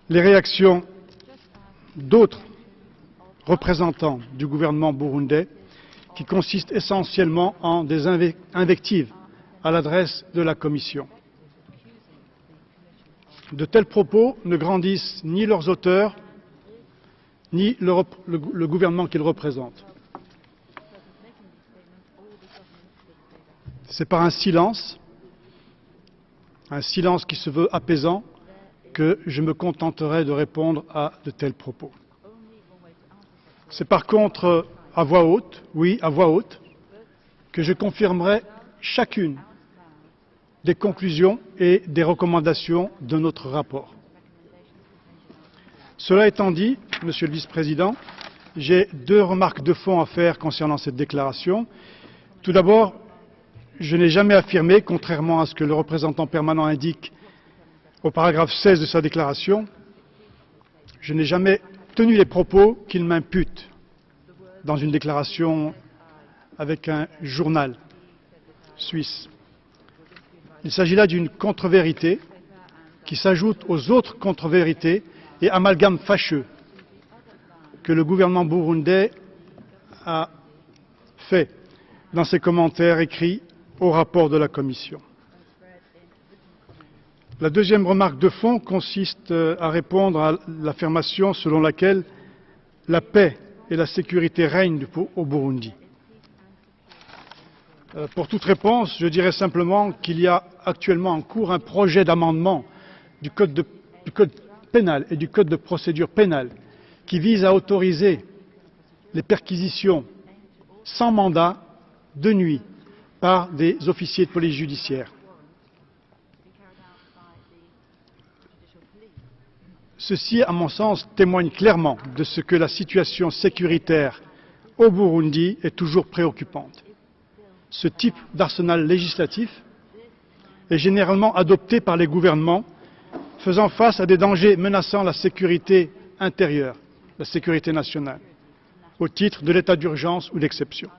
P: les réactions d'autres représentants du gouvernement burundais qui consistent essentiellement en des invectives à l'adresse de la Commission. De tels propos ne grandissent ni leurs auteurs, ni le gouvernement qu'ils représentent. C'est par un silence qui se veut apaisant, que je me contenterai de répondre à de tels propos. C'est par contre à voix haute, oui, à voix haute, que je confirmerai chacune des conclusions et des recommandations de notre rapport. Cela étant dit, Monsieur le Vice-président, j'ai deux remarques de fond à faire concernant cette déclaration. Tout d'abord, je n'ai jamais affirmé, contrairement à ce que le représentant permanent indique au paragraphe 16 de sa déclaration, je n'ai jamais tenu les propos qu'il m'impute dans une déclaration avec un journal suisse. Il s'agit là d'une contre-vérité qui s'ajoute aux autres contre-vérités et amalgames fâcheux que le gouvernement burundais a fait dans ses commentaires écrits au rapport de la Commission. La deuxième remarque de fond consiste à répondre à l'affirmation selon laquelle la paix et la sécurité règnent au Burundi. Pour toute réponse, je dirais simplement qu'il y a actuellement en cours un projet d'amendement du code pénal et du code de procédure pénale qui vise à autoriser les perquisitions sans mandat de nuit par des officiers de police judiciaire. Ceci, à mon sens, témoigne clairement de ce que la situation sécuritaire au Burundi est toujours préoccupante. Ce type d'arsenal législatif est généralement adopté par les gouvernements faisant face à des dangers menaçant la sécurité intérieure, la sécurité nationale, au titre de l'état d'urgence ou d'exception.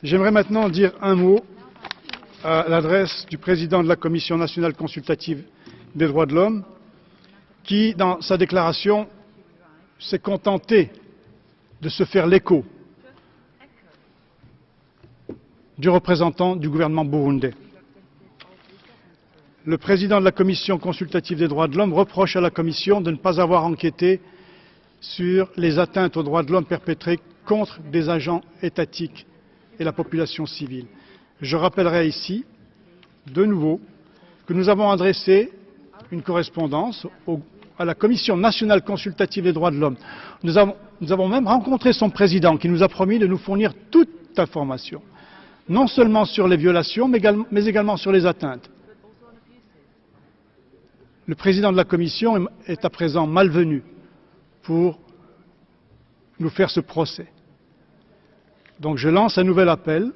P: J'aimerais maintenant dire un mot à l'adresse du président de la Commission nationale consultative des droits de l'homme, qui, dans sa déclaration, s'est contenté de se faire l'écho du représentant du gouvernement burundais. Le président de la Commission consultative des droits de l'homme reproche à la Commission de ne pas avoir enquêté sur les atteintes aux droits de l'homme perpétrées contre des agents étatiques et la population civile. Je rappellerai ici, de nouveau, que nous avons adressé une correspondance à la Commission nationale consultative des droits de l'homme. Nous avons même rencontré son président qui nous a promis de nous fournir toute information, non seulement sur les violations, mais également sur les atteintes. Le président de la Commission est à présent malvenu pour nous faire ce procès. Donc je lance un nouvel appel,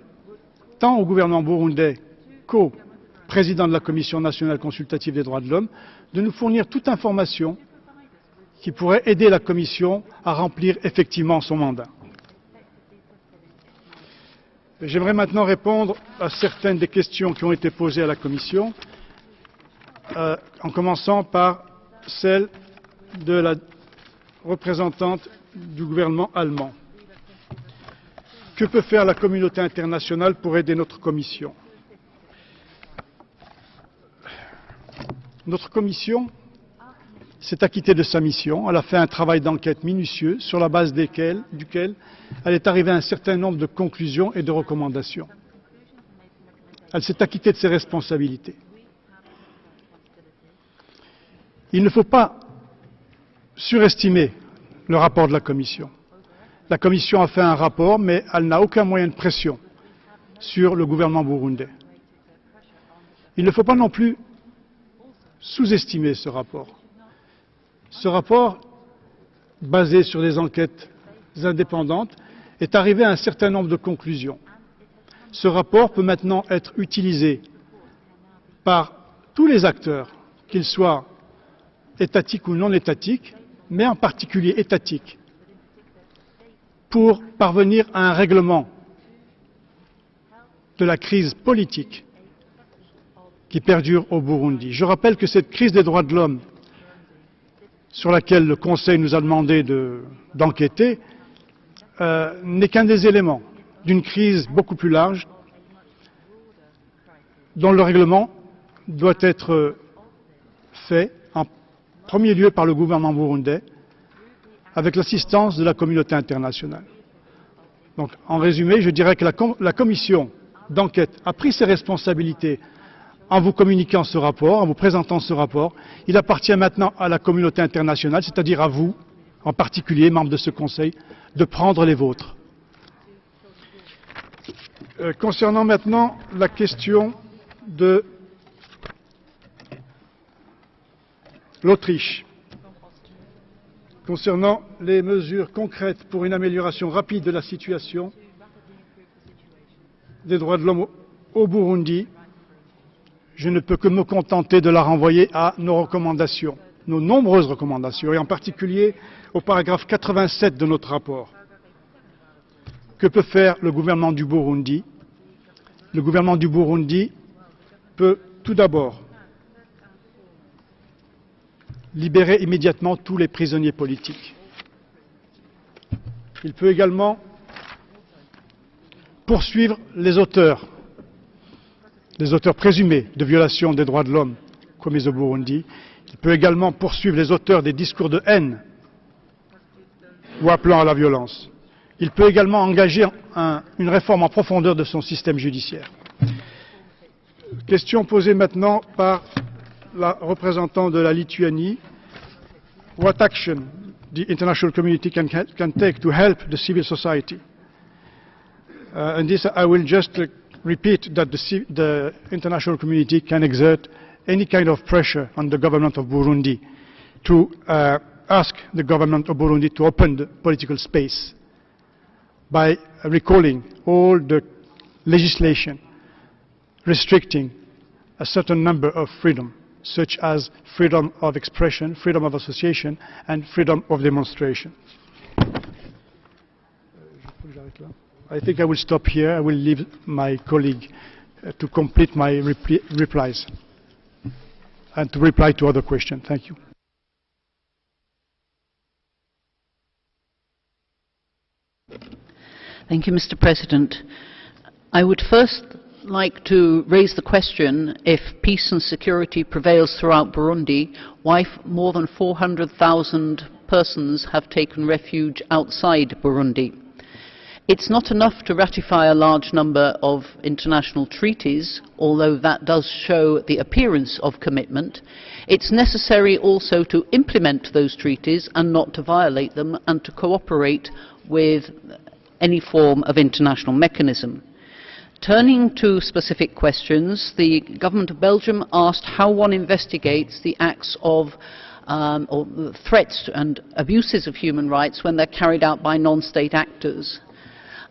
P: tant au gouvernement burundais qu'au président de la Commission nationale consultative des droits de l'homme, de nous fournir toute information qui pourrait aider la Commission à remplir effectivement son mandat. J'aimerais maintenant répondre à certaines des questions qui ont été posées à la Commission, en commençant par celle de la représentante du gouvernement allemand. Que peut faire la communauté internationale pour aider notre Commission? Notre Commission s'est acquittée de sa mission. Elle a fait un travail d'enquête minutieux sur la base duquel elle est arrivée à un certain nombre de conclusions et de recommandations. Elle s'est acquittée de ses responsabilités. Il ne faut pas surestimer le rapport de la Commission. La Commission a fait un rapport, mais elle n'a aucun moyen de pression sur le gouvernement burundais. Il ne faut pas non plus sous-estimer ce rapport. Ce rapport, basé sur des enquêtes indépendantes, est arrivé à un certain nombre de conclusions. Ce rapport peut maintenant être utilisé par tous les acteurs, qu'ils soient étatiques ou non étatiques, mais en particulier étatiques, pour parvenir à un règlement de la crise politique qui perdure au Burundi. Je rappelle que cette crise des droits de l'homme, sur laquelle le Conseil nous a demandé d'enquêter, n'est qu'un des éléments d'une crise beaucoup plus large, dont le règlement doit être fait en premier lieu par le gouvernement burundais, avec l'assistance de la communauté internationale. Donc, en résumé, je dirais que la commission d'enquête a pris ses responsabilités en vous communiquant ce rapport, en vous présentant ce rapport. Il appartient maintenant à la communauté internationale, c'est-à-dire à vous, en particulier, membres de ce Conseil, de prendre les vôtres. Concernant maintenant la question de l'Autriche, concernant les mesures concrètes pour une amélioration rapide de la situation des droits de l'homme au Burundi, je ne peux que me contenter de la renvoyer à nos recommandations, nos nombreuses recommandations, et en particulier au paragraphe 87 de notre rapport. Que peut faire le gouvernement du Burundi? Le gouvernement du Burundi peut tout d'abord libérer immédiatement tous les prisonniers politiques. Il peut également poursuivre les auteurs présumés de violations des droits de l'homme commises au Burundi. Il peut également poursuivre les auteurs des discours de haine ou appelant à la violence. Il peut également engager une réforme en profondeur de son système judiciaire. Question posée maintenant par la représentante de la Lituanie. What action the international community can take to help the civil society? And this I will just repeat that the international community can exert any kind of pressure on the government of Burundi to ask the government of Burundi to open the political space by recalling all the legislation restricting a certain number of freedom, such as freedom of expression, freedom of association, and freedom of demonstration. I think I will stop here. I will leave my colleague to complete my replies and to reply to other questions. Thank you.
Q: Thank you, Mr. President. I would first like to raise the question, if peace and security prevails throughout Burundi, why more than 400,000 persons have taken refuge outside Burundi. It's not enough to ratify a large number of international treaties, although that does show the appearance of commitment. It's necessary also to implement those treaties and not to violate them, and to cooperate with any form of international mechanism. Turning to specific questions, the Government of Belgium asked how one investigates the acts of or threats and abuses of human rights when they're carried out by non-state actors.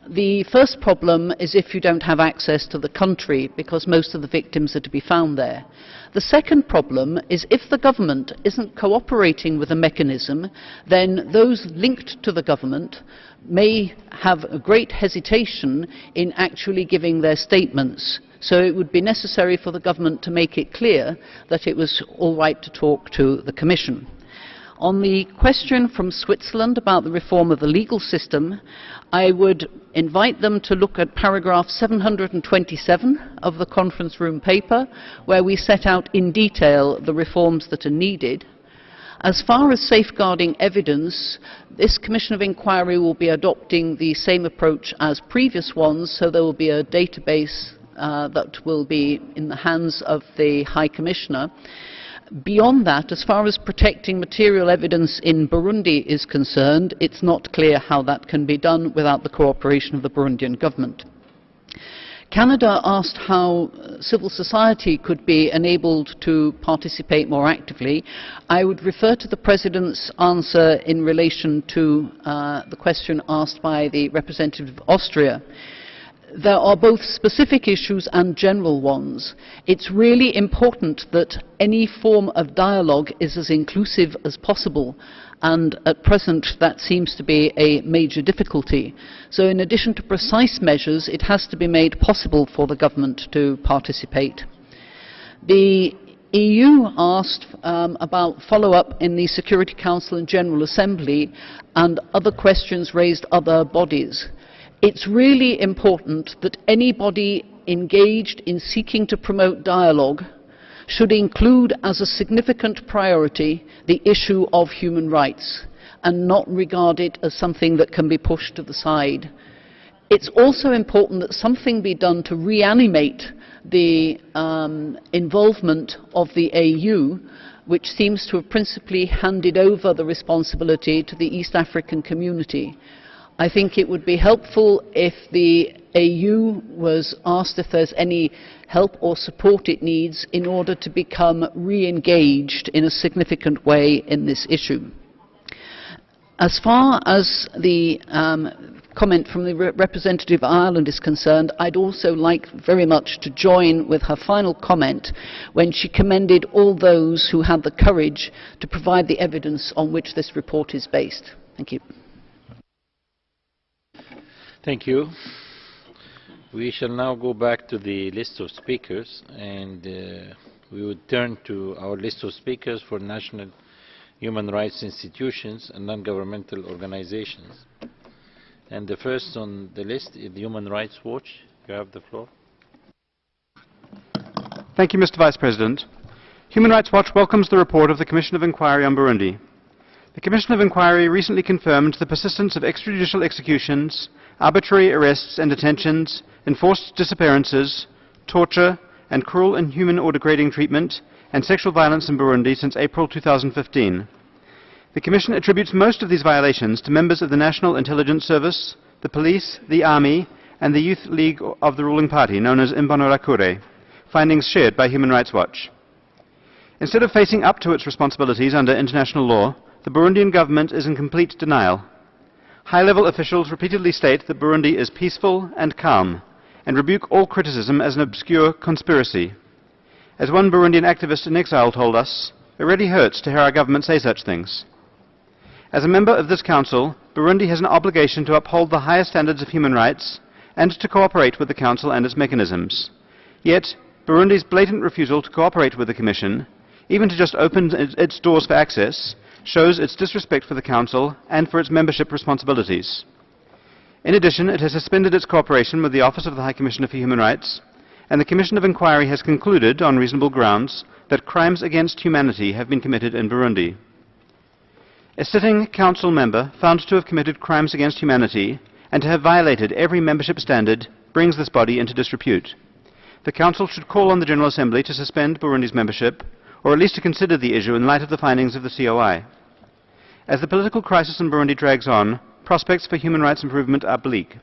Q: The first problem is if you don't have access to the country, because most of the victims are to be found there. The second problem is if the government isn't cooperating with the mechanism, then those linked to the government may have a great hesitation in actually giving their statements. So it would be necessary for the government to make it clear that it was all right to talk to the Commission. On the question from Switzerland about the reform of the legal system, I would invite them to look at paragraph 727 of the conference room paper, where we set out in detail the reforms that are needed. As far as safeguarding evidence, this Commission of Inquiry will be adopting the same approach as previous ones, so there will be a database that will be in the hands of the High Commissioner. Beyond that, as far as protecting material evidence in Burundi is concerned, it's not clear how that can be done without the cooperation of the Burundian government. Canada asked how civil society could be enabled to participate more actively. I would refer to the President's answer in relation to the question asked by the representative of Austria. There are both specific issues and general ones. It's really important that any form of dialogue is as inclusive as possible, and at present that seems to be a major difficulty. So in addition to precise measures, it has to be made possible for the government to participate. The EU asked about follow-up in the Security Council and General Assembly, and other questions raised other bodies. It's really important that anybody engaged in seeking to promote dialogue should include as a significant priority the issue of human rights and not regard it as something that can be pushed to the side. It's also important that something be done to reanimate the involvement of the AU, which seems to have principally handed over the responsibility to the East African community. I think it would be helpful if the AU was asked if there's any help or support it needs in order to become re-engaged in a significant way in this issue. As far as the comment from the representative of Ireland is concerned, I'd also like very much to join with her final comment when she commended all those who had the courage to provide the evidence on which this report is based. Thank you.
A: Thank you. We shall now go back to the list of speakers, and we would turn to our list of speakers for national human rights institutions and non-governmental organizations. And the first on the list is the Human Rights Watch. You have the floor.
R: Thank you, Mr. Vice President. Human Rights Watch welcomes the report of the Commission of Inquiry on Burundi. The Commission of Inquiry recently confirmed the persistence of extrajudicial executions, arbitrary arrests and detentions, enforced disappearances, torture, and cruel, inhuman or degrading treatment, and sexual violence in Burundi since April 2015. The Commission attributes most of these violations to members of the National Intelligence Service, the police, the army, and the Youth League of the ruling party, known as Imbonerakure, findings shared by Human Rights Watch. Instead of facing up to its responsibilities under international law, the Burundian government is in complete denial. High-level officials repeatedly state that Burundi is peaceful and calm, and rebuke all criticism as an obscure conspiracy. As one Burundian activist in exile told us, it really hurts to hear our government say such things. As a member of this Council, Burundi has an obligation to uphold the highest standards of human rights and to cooperate with the Council and its mechanisms. Yet, Burundi's blatant refusal to cooperate with the Commission, even to just open its doors for access, shows its disrespect for the Council and for its membership responsibilities. In addition, it has suspended its cooperation with the Office of the High Commissioner for Human Rights and the Commission of Inquiry has concluded, on reasonable grounds, that crimes against humanity have been committed in Burundi. A sitting council member found to have committed crimes against humanity and to have violated every membership standard brings this body into disrepute. The Council should call on the General Assembly to suspend Burundi's membership, or at least to consider the issue in light of the findings of the COI. As the political crisis in Burundi drags on, prospects for human rights improvement are bleak.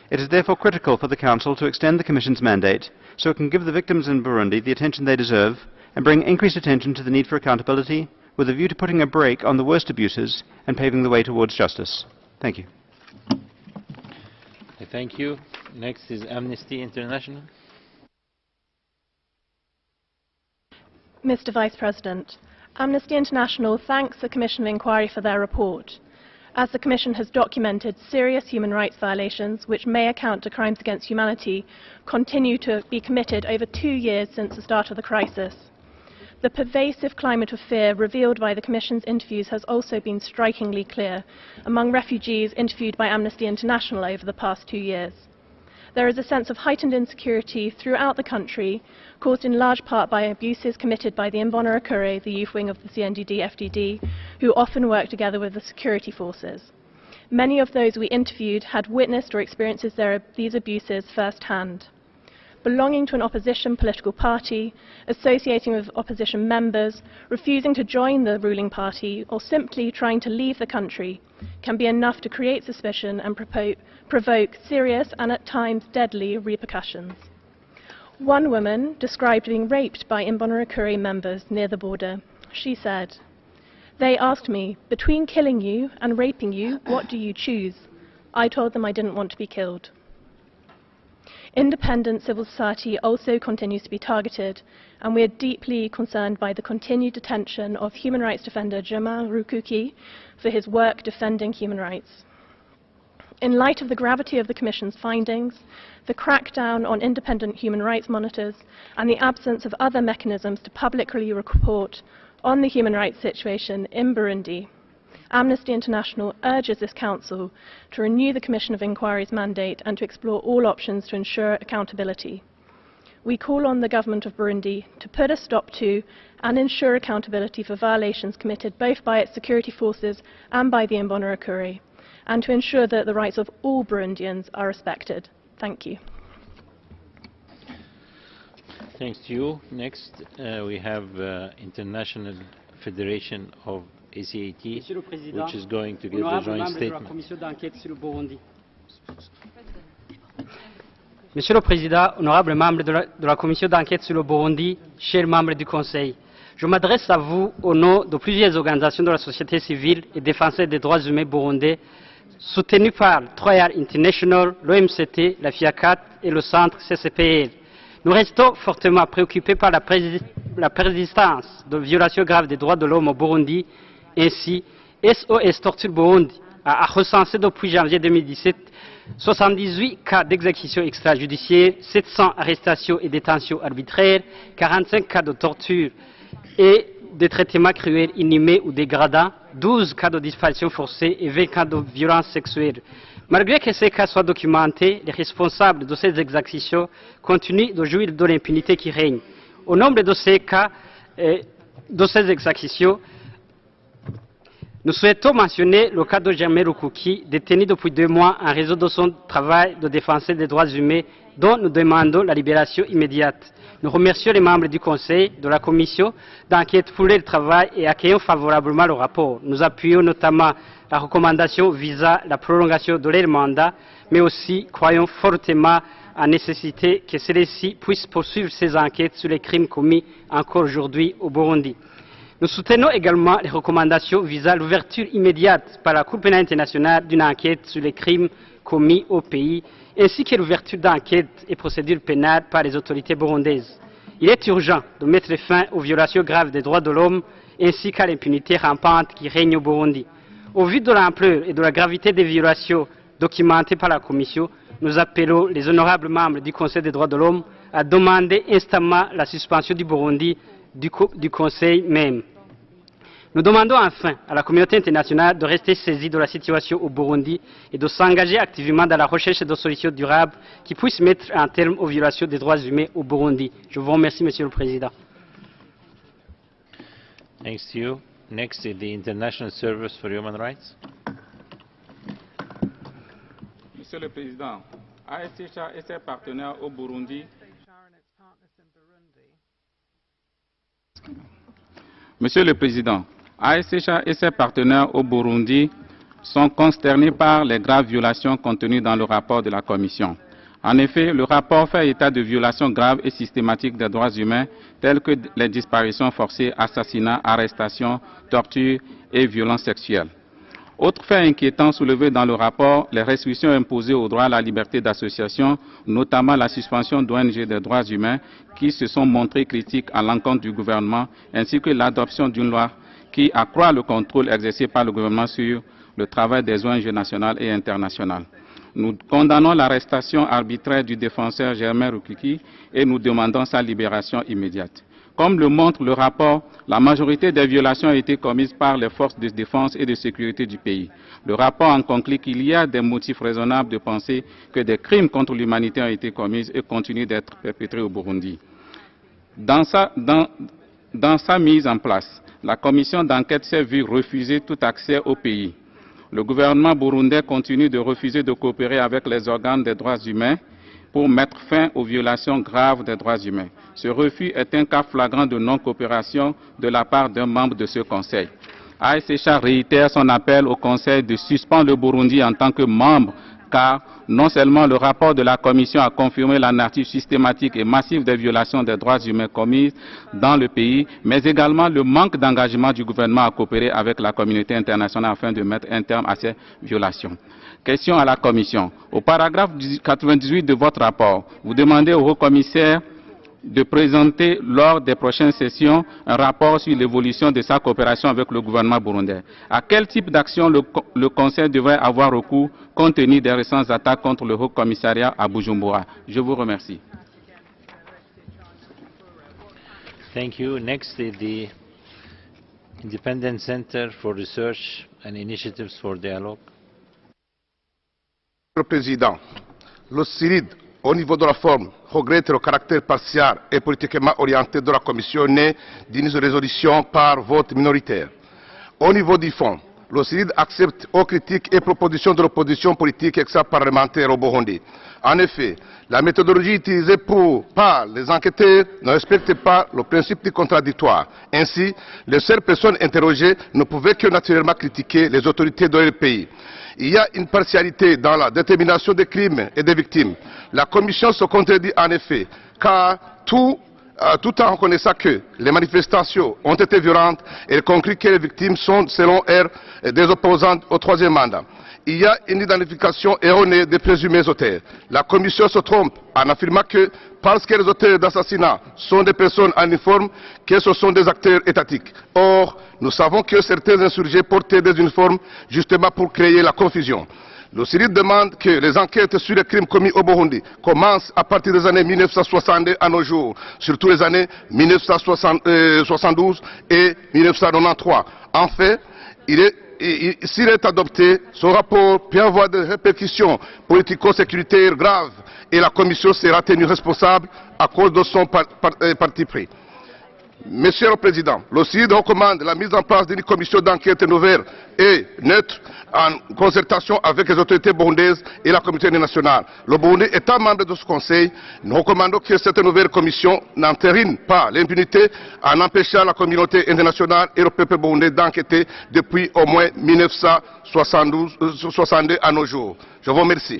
R: It is therefore critical for the Council to extend the Commission's mandate so it can give the victims in Burundi the attention they deserve and bring increased attention to the need for accountability with a view to putting a brake on the worst abuses and paving the way towards justice. Thank you.
A: Thank you. Next is Amnesty International.
N: Mr. Vice President, Amnesty International thanks the Commission of Inquiry for their report. As the Commission has documented, serious human rights violations, which may account to crimes against humanity, continue to be committed over 2 years since the start of the crisis. The pervasive climate of fear revealed by the Commission's interviews has also been strikingly clear among refugees interviewed by Amnesty International over the past 2 years. There is a sense of heightened insecurity throughout the country, caused in large part by abuses committed by the Imbonerakure, the youth wing of the CNDD-FDD, who often work together with the security forces. Many of those we interviewed had witnessed or experienced these abuses firsthand. Belonging to an opposition political party, associating with opposition members, refusing to join the ruling party, or simply trying to leave the country can be enough to create suspicion and provoke serious and at times deadly repercussions. One woman described being raped by Imbonerakure members near the border. She said, "They asked me, between killing you and raping you, what do you choose? I told them I didn't want to be killed." Independent civil society also continues to be targeted, and we are deeply concerned by the continued detention of human rights defender Jamal Rukuki for his work defending human rights. In light of the gravity of the Commission's findings, the crackdown on independent human rights monitors, and the absence of other mechanisms to publicly report on the human rights situation in Burundi, Amnesty International urges this Council to renew the Commission of Inquiry's mandate and to explore all options to ensure accountability. We call on the government of Burundi to put a stop to and ensure accountability for violations committed both by its security forces and by the Imbonerakure, and to ensure that the rights of all Burundians are respected. Thank you.
A: Thanks to you. Next, we have International Federation of ACAT, which is going to give a joint statement.
S: Monsieur le Président, honorables membres de la Commission d'enquête sur le Burundi, chers membres du Conseil, je m'adresse à vous au nom de plusieurs organisations de la société civile et défenseurs des droits humains burundais, soutenues par Trial International, l'OMCT, la FIACAT et le Centre CCPL. Nous restons fortement préoccupés par la persistance de violations graves des droits de l'homme au Burundi. Ainsi, SOS Torture Burundi a recensé depuis janvier 2017 78 cas d'exécution extrajudiciaire, 700 arrestations et détentions arbitraires, 45 cas de torture et de traitements cruels, inhumains ou dégradants, 12 cas de disparition forcée et 20 cas de violences sexuelles. Malgré que ces cas soient documentés, les responsables de ces exactions continuent de jouir de l'impunité qui règne. Au nombre de ces cas, de ces exactions, nous souhaitons mentionner le cas de Jamal Rukuki, détenu depuis 2 mois en raison de son travail de défenseur des droits humains, dont nous demandons la libération immédiate. Nous remercions les membres du Conseil, de la Commission d'enquête pour leur travail et accueillons favorablement le rapport. Nous appuyons notamment la recommandation visant la prolongation de leur mandat, mais aussi croyons fortement à la nécessité que celles-ci puissent poursuivre ces enquêtes sur les crimes commis encore aujourd'hui au Burundi. Nous soutenons également les recommandations visant l'ouverture immédiate par la Cour pénale internationale d'une enquête sur les crimes commis au pays, ainsi que l'ouverture d'enquêtes et procédures pénales par les autorités burundaises. Il est urgent de mettre fin aux violations graves des droits de l'homme, ainsi qu'à l'impunité rampante qui règne au Burundi. Au vu de l'ampleur et de la gravité des violations documentées par la Commission, nous appelons les honorables membres du Conseil des droits de l'homme à demander instamment la suspension du Burundi du Conseil même. Nous demandons enfin à la communauté internationale de rester saisie de la situation au Burundi et de s'engager activement dans la recherche de solutions durables qui puissent mettre un terme aux violations des droits humains au Burundi. Je vous remercie, Monsieur le Président.
A: Thanks to you. Next is the International Service for Human Rights.
T: Monsieur le Président, ASCHA et ses partenaires au Burundi Monsieur le Président, ASCHA et ses partenaires au Burundi sont consternés par les graves violations contenues dans le rapport de la Commission. En effet, le rapport fait état de violations graves et systématiques des droits humains telles que les disparitions forcées, assassinats, arrestations, tortures et violences sexuelles. Autre fait inquiétant soulevé dans le rapport, les restrictions imposées au droit à la liberté d'association, notamment la suspension d'ONG des droits humains qui se sont montrées critiques à l'encontre du gouvernement, ainsi que l'adoption d'une loi qui accroît le contrôle exercé par le gouvernement sur le travail des ONG nationales et internationales. Nous condamnons l'arrestation arbitraire du défenseur Germain Rukiki et nous demandons sa libération immédiate. Comme le montre le rapport, la majorité des violations a été commises par les forces de défense et de sécurité du pays. Le rapport en conclut qu'il y a des motifs raisonnables de penser que des crimes contre l'humanité ont été commis et continuent d'être perpétrés au Burundi. Dans sa mise en place, la commission d'enquête s'est vue refuser tout accès au pays. Le gouvernement burundais continue de refuser de coopérer avec les organes des droits humains pour mettre fin aux violations graves des droits humains. Ce refus est un cas flagrant de non-coopération de la part d'un membre de ce Conseil. ASCHA réitère son appel au Conseil de suspendre le Burundi en tant que membre, car non seulement le rapport de la Commission a confirmé la nature systématique et massive des violations des droits humains commises dans le pays, mais également le manque d'engagement du gouvernement à coopérer avec la communauté internationale afin de mettre un terme à ces violations. Question à la Commission. Au paragraphe 98 de votre rapport, vous demandez au haut-commissaire de présenter lors des prochaines sessions un rapport sur l'évolution de sa coopération avec le gouvernement burundais. À quel type d'action le Conseil devrait avoir recours compte tenu des récentes attaques contre le Haut-Commissariat à Bujumbura? Je vous remercie.
A: Thank you. Next is the Independent Center for Research and Initiatives for Dialogue.
U: Monsieur le Président, le CIRID, au niveau de la forme, regrette le caractère partial et politiquement orienté de la Commission née d'une résolution par vote minoritaire. Au niveau du fond, le CIRID accepte aux critiques et propositions de l'opposition politique extra-parlementaire au Burundi. En effet, la méthodologie utilisée par les enquêteurs ne respecte pas le principe du contradictoire. Ainsi, les seules personnes interrogées ne pouvaient que naturellement critiquer les autorités de leur pays. Il y a une partialité dans la détermination des crimes et des victimes. La Commission se contredit en effet, car tout en reconnaissant que les manifestations ont été violentes, elle conclut que les victimes sont, selon elle, des opposants au troisième mandat. Il y a une identification erronée des présumés auteurs. La Commission se trompe en affirmant que parce que les auteurs d'assassinats sont des personnes en uniforme, que ce sont des acteurs étatiques. Or, nous savons que certains insurgés portaient des uniformes justement pour créer la confusion. Le CIRID demande que les enquêtes sur les crimes commis au Burundi commencent à partir des années 1962 à nos jours, surtout les années 1972 et 1993. En fait, s'il est adopté, son rapport peut avoir des répercussions politico-sécuritaires graves et la Commission sera tenue responsable à cause de son parti pris. Monsieur le Président, le CIRID recommande la mise en place d'une commission d'enquête nouvelle et neutre en concertation avec les autorités burundaises et la communauté internationale. Le Burundi étant membre de ce Conseil, nous recommandons que cette nouvelle commission n'entérine pas l'impunité en empêchant la communauté internationale et le peuple burundais d'enquêter depuis au moins 1962 à nos jours. Je vous remercie.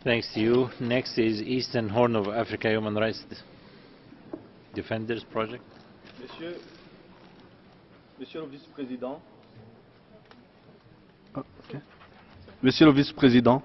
A: Thanks to you. Next is Eastern Horn of Africa Human Rights Defenders Project.
V: Monsieur le Vice-président, Monsieur le Vice-président,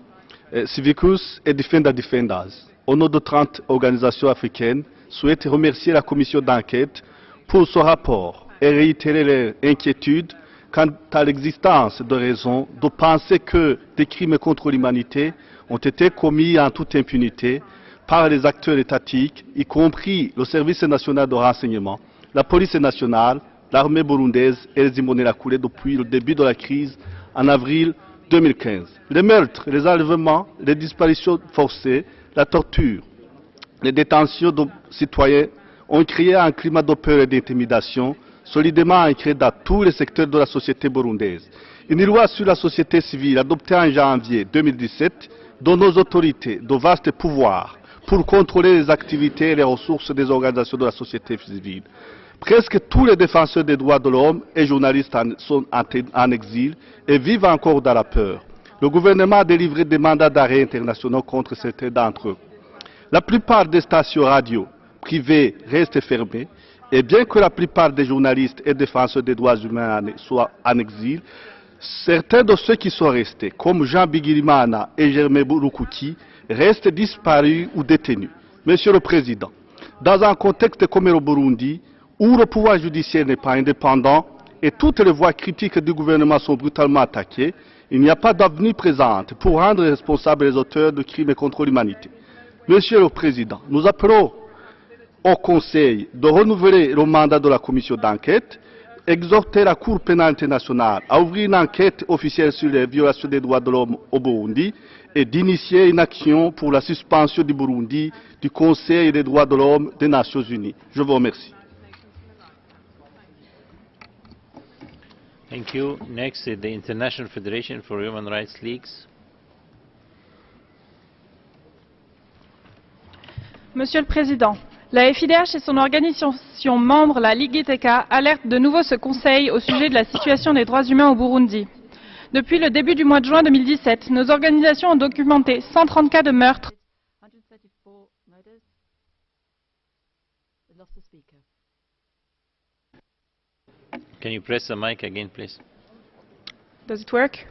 V: Civicus et Defenders, au nom de 30 organisations africaines, souhaitent remercier la commission d'enquête pour ce rapport et réitérer leur inquiétude quant à l'existence de raisons de penser que des crimes contre l'humanité ont été commis en toute impunité par les acteurs étatiques, y compris le Service national de renseignement, la police nationale, l'armée burundaise et les Imbonerakure depuis le début de la crise en avril 2015. Les meurtres, les enlèvements, les disparitions forcées, la torture, les détentions de citoyens ont créé un climat de peur et d'intimidation solidement ancré dans tous les secteurs de la société burundaise. Une loi sur la société civile adoptée en janvier 2017 donne aux autorités de vastes pouvoirs pour contrôler les activités et les ressources des organisations de la société civile. Presque tous les défenseurs des droits de l'homme et journalistes sont en exil et vivent encore dans la peur. Le gouvernement a délivré des mandats d'arrêt internationaux contre certains d'entre eux. La plupart des stations radio privées restent fermées et bien que la plupart des journalistes et défenseurs des droits humains soient en exil, certains de ceux qui sont restés, comme Jean Bigirimana et Germain Rukuki, restent disparus ou détenus. Monsieur le Président, dans un contexte comme le Burundi, où le pouvoir judiciaire n'est pas indépendant et toutes les voix critiques du gouvernement sont brutalement attaquées, il n'y a pas d'avenir présente pour rendre responsables les auteurs de crimes contre l'humanité. Monsieur le Président, nous appelons au Conseil de renouveler le mandat de la commission d'enquête, exhorter la Cour pénale internationale à ouvrir une enquête officielle sur les violations des droits de l'homme au Burundi et d'initier une action pour la suspension du Burundi du Conseil des droits de l'homme des Nations Unies. Je vous remercie.
A: Thank you. Next is the International Federation for Human Rights Leagues.
B: Monsieur le Président, la FIDH et son organisation membre, la Ligue ITK, alertent de nouveau ce Conseil au sujet de la situation des droits humains au Burundi. Depuis le début du mois de juin 2017, nos organisations ont documenté 130 cas de meurtres.
A: Can you press the mic again, please?
B: Does it work?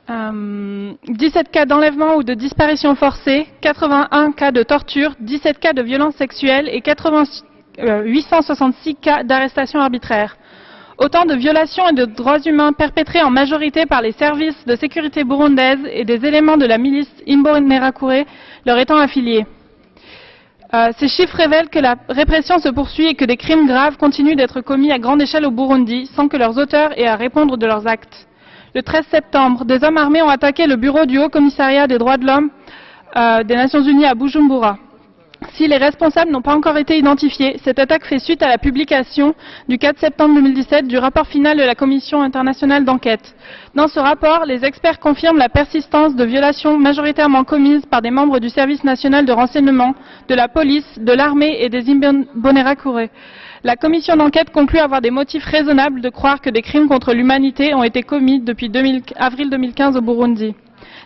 B: 17 cas d'enlèvement ou de disparition forcée, 81 cas de torture, 17 cas de violences sexuelles et 866 cas d'arrestation arbitraire. Autant de violations et de droits humains perpétrés en majorité par les services de sécurité burundaises et des éléments de la milice Imbonerakure leur étant affiliés. Ces chiffres révèlent que la répression se poursuit et que des crimes graves continuent d'être commis à grande échelle au Burundi sans que leurs auteurs aient à répondre de leurs actes. Le 13 septembre, des hommes armés ont attaqué le bureau du Haut Commissariat des droits de l'homme des Nations Unies à Bujumbura. Si les responsables n'ont pas encore été identifiés, cette attaque fait suite à la publication du 4 septembre 2017 du rapport final de la Commission internationale d'enquête. Dans ce rapport, les experts confirment la persistance de violations majoritairement commises par des membres du service national de renseignement, de la police, de l'armée et des Imbonerakure. La commission d'enquête conclut avoir des motifs raisonnables de croire que des crimes contre l'humanité ont été commis depuis avril 2015 au Burundi.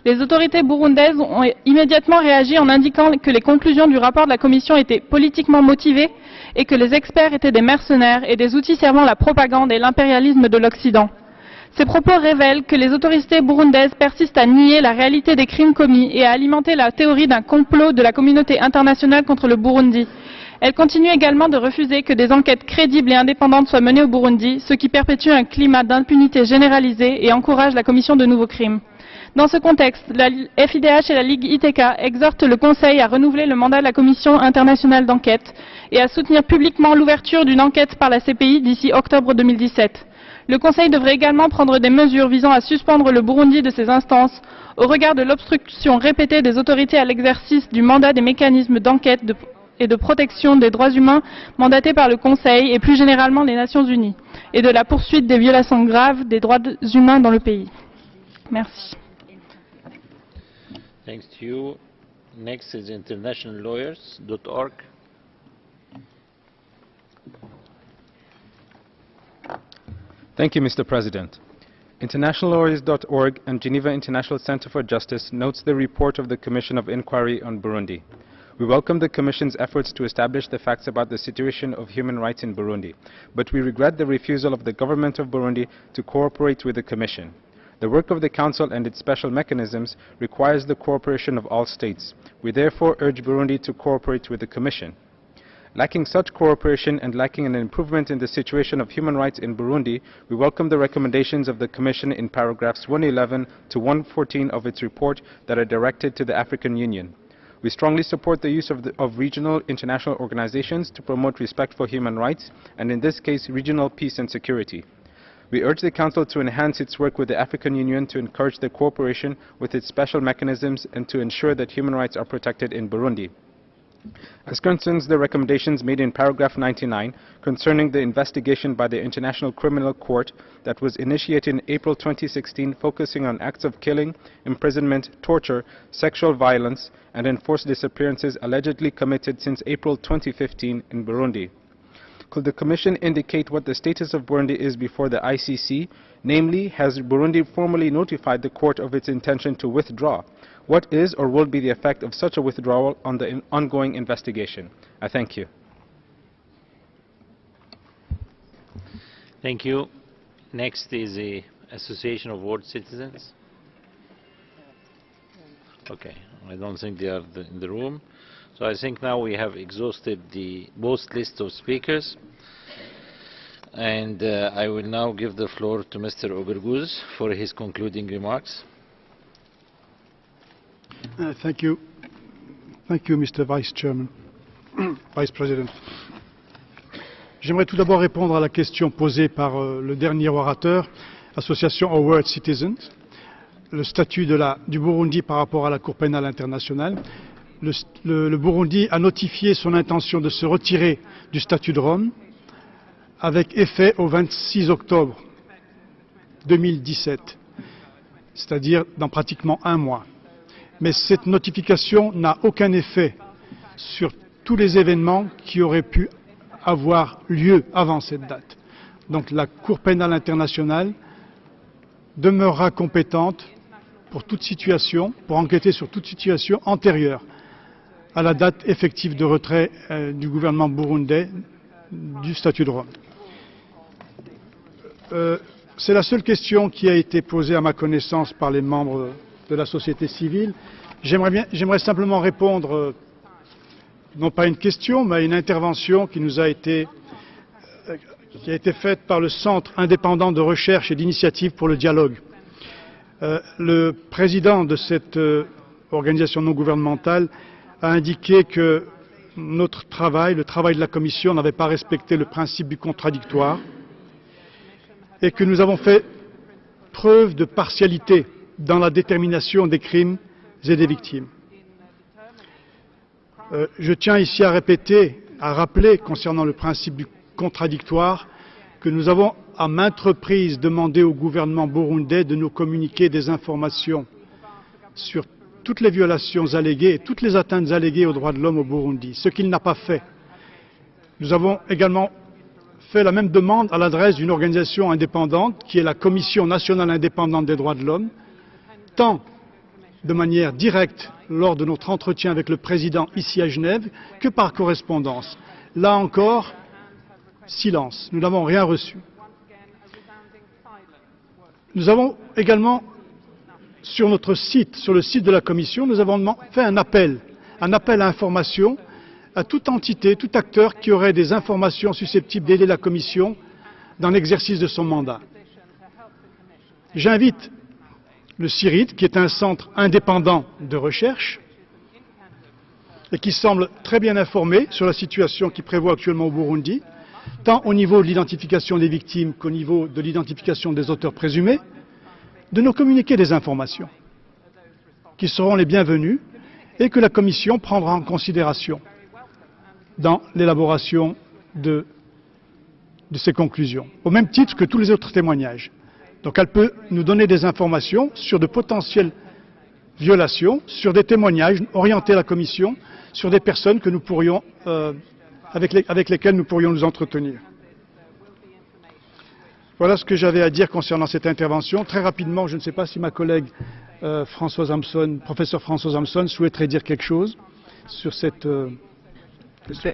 B: Les autorités burundaises ont immédiatement réagi en indiquant que les conclusions du rapport de la Commission étaient politiquement motivées et que les experts étaient des mercenaires et des outils servant la propagande et l'impérialisme de l'Occident. Ces propos révèlent que les autorités burundaises persistent à nier la réalité des crimes commis et à alimenter la théorie d'un complot de la communauté internationale contre le Burundi. Elles continuent également de refuser que des enquêtes crédibles et indépendantes soient menées au Burundi, ce qui perpétue un climat d'impunité généralisée et encourage la commission de nouveaux crimes. Dans ce contexte, la FIDH et la Ligue ITK exhortent le Conseil à renouveler le mandat de la Commission internationale d'enquête et à soutenir publiquement l'ouverture d'une enquête par la CPI d'ici octobre 2017. Le Conseil devrait également prendre des mesures visant à suspendre le Burundi de ses instances au regard de l'obstruction répétée des autorités à l'exercice du mandat des mécanismes d'enquête et de protection des droits humains mandatés par le Conseil et plus généralement les Nations Unies, et de la poursuite des violations graves des droits humains dans le pays. Merci.
A: Thanks to you. Next is internationallawyers.org.
C: Thank you, Mr. President. Internationallawyers.org and Geneva International Center for Justice notes the report of the Commission of Inquiry on Burundi. We welcome the Commission's efforts to establish the facts about the situation of human rights in Burundi, but we regret the refusal of the government of Burundi to cooperate with the Commission. The work of the Council and its special mechanisms requires the cooperation of all states. We therefore urge Burundi to cooperate with the Commission. Lacking such cooperation and lacking an improvement in the situation of human rights in Burundi, we welcome the recommendations of the Commission in paragraphs 111 to 114 of its report that are directed to the African Union. We strongly support the use of regional international organizations to promote respect for human rights, and in this case, regional peace and security. We urge the Council to enhance its work with the African Union to encourage the cooperation with its special mechanisms and to ensure that human rights are protected in Burundi. As concerns the recommendations made in paragraph 99 concerning the investigation by the International Criminal Court that was initiated in April 2016 focusing on acts of killing, imprisonment, torture, sexual violence, and enforced disappearances allegedly committed since April 2015 in Burundi. Could the Commission indicate what the status of Burundi is before the ICC? Namely, has Burundi formally notified the court of its intention to withdraw? What is or will be the effect of such a withdrawal on the ongoing investigation? I thank you.
A: Thank you. Next is the Association of World Citizens. Okay, I don't think they are in the room. So I think now we have exhausted both lists of speakers. And I will now give the floor to Mr. Ogerguz for his concluding remarks.
P: Thank you. Thank you, Mr. Vice Chairman, Vice President. J'aimerais tout d'abord répondre à la question posée par le dernier orateur, Association of World Citizens, le statut du Burundi par rapport à la Cour pénale internationale. Le Burundi a notifié son intention de se retirer du statut de Rome avec effet au 26 octobre 2017, c'est-à-dire dans pratiquement un mois. Mais cette notification n'a aucun effet sur tous les événements qui auraient pu avoir lieu avant cette date. Donc la Cour pénale internationale demeurera compétente pour toute situation, pour enquêter sur toute situation antérieure à la date effective de retrait du gouvernement burundais du statut de Rome. C'est la seule question qui a été posée à ma connaissance par les membres de la société civile. J'aimerais simplement répondre, non pas à une question, mais à une intervention qui a été faite par le Centre indépendant de recherche et d'initiative pour le dialogue. Le président de cette organisation non gouvernementale a indiqué que notre travail, le travail de la Commission, n'avait pas respecté le principe du contradictoire et que nous avons fait preuve de partialité dans la détermination des crimes et des victimes. Je tiens ici à rappeler concernant le principe du contradictoire que nous avons à maintes reprises demandé au gouvernement burundais de nous communiquer des informations sur toutes les violations alléguées et toutes les atteintes alléguées aux droits de l'homme au Burundi, ce qu'il n'a pas fait. Nous avons également fait la même demande à l'adresse d'une organisation indépendante qui est la Commission nationale indépendante des droits de l'homme, tant de manière directe lors de notre entretien avec le président ici à Genève que par correspondance. Là encore, silence, nous n'avons rien reçu. Nous avons également sur notre site, sur le site de la Commission, nous avons fait un appel à information à toute entité, tout acteur qui aurait des informations susceptibles d'aider la Commission dans l'exercice de son mandat. J'invite le CIRID, qui est un centre indépendant de recherche et qui semble très bien informé sur la situation qui prévaut actuellement au Burundi, tant au niveau de l'identification des victimes qu'au niveau de l'identification des auteurs présumés, de nous communiquer des informations qui seront les bienvenues et que la Commission prendra en considération dans l'élaboration de ses conclusions, au même titre que tous les autres témoignages. Donc elle peut nous donner des informations sur de potentielles violations, sur des témoignages, orienter la Commission sur des personnes que nous pourrions, avec lesquelles nous pourrions nous entretenir. Voilà ce que j'avais à dire concernant cette intervention. Très rapidement, je ne sais pas si ma collègue professeur Françoise Hampson souhaiterait dire quelque chose sur cette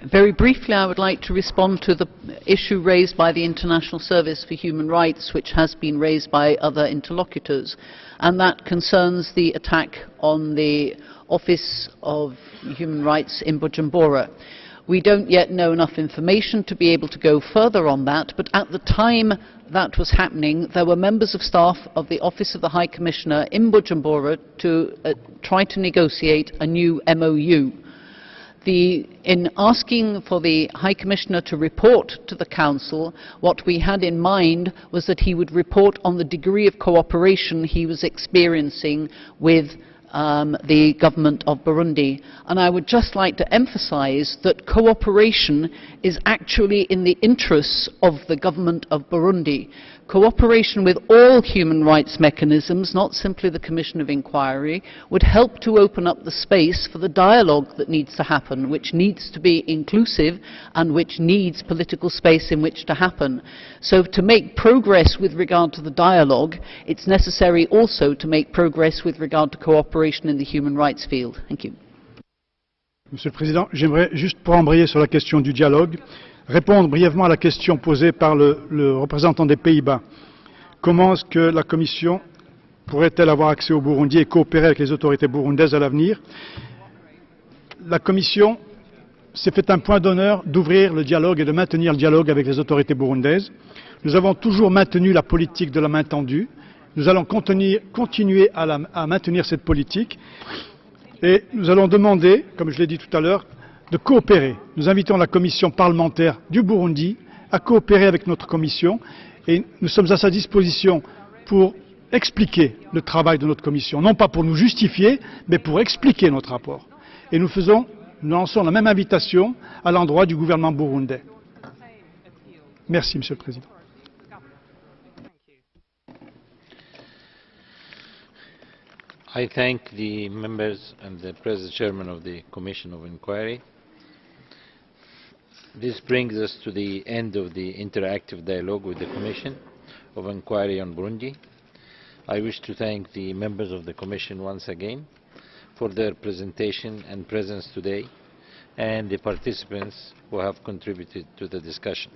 Q: Very briefly, I would like to respond to the issue raised by the International Service for Human Rights, which has been raised by other interlocutors, and that concerns the attack on the Office of Human Rights in Bujumbura. We don't yet know enough information to be able to go further on that, but at the time that was happening, there were members of staff of the Office of the High Commissioner in Bujumbura to try to negotiate a new MOU. In asking for the High Commissioner to report to the Council, what we had in mind was that he would report on the degree of cooperation he was experiencing with the government of Burundi. And I would just like to emphasize that cooperation is actually in the interests of the government of Burundi. Cooperation with all human rights mechanisms, not simply the Commission of Inquiry, would help to open up the space for the dialogue that needs to happen, which needs to be inclusive and which needs political space in which to happen. So to make progress with regard to the dialogue, it's necessary also to make progress with regard to cooperation in the human rights field. Thank you.
P: Monsieur le Président, j'aimerais juste pour embrayer sur la question du dialogue, répondre brièvement à la question posée par le représentant des Pays-Bas. Comment est-ce que la Commission pourrait-elle avoir accès au Burundi et coopérer avec les autorités burundaises à l'avenir? La Commission s'est fait un point d'honneur d'ouvrir le dialogue et de maintenir le dialogue avec les autorités burundaises. Nous avons toujours maintenu la politique de la main tendue. Nous allons continuer à maintenir cette politique et nous allons demander, comme je l'ai dit tout à l'heure, de coopérer. Nous invitons la commission parlementaire du Burundi à coopérer avec notre commission et nous sommes à sa disposition pour expliquer le travail de notre commission, non pas pour nous justifier, mais pour expliquer notre rapport. Et nous lançons la même invitation à l'endroit du gouvernement burundais. Merci, Monsieur le Président.
A: I thank the members and the President Chairman of the Commission of Inquiry. This brings us to the end of the interactive dialogue with the Commission of Inquiry on Burundi. I wish to thank the members of the Commission once again for their presentation and presence today, and the participants who have contributed to the discussion.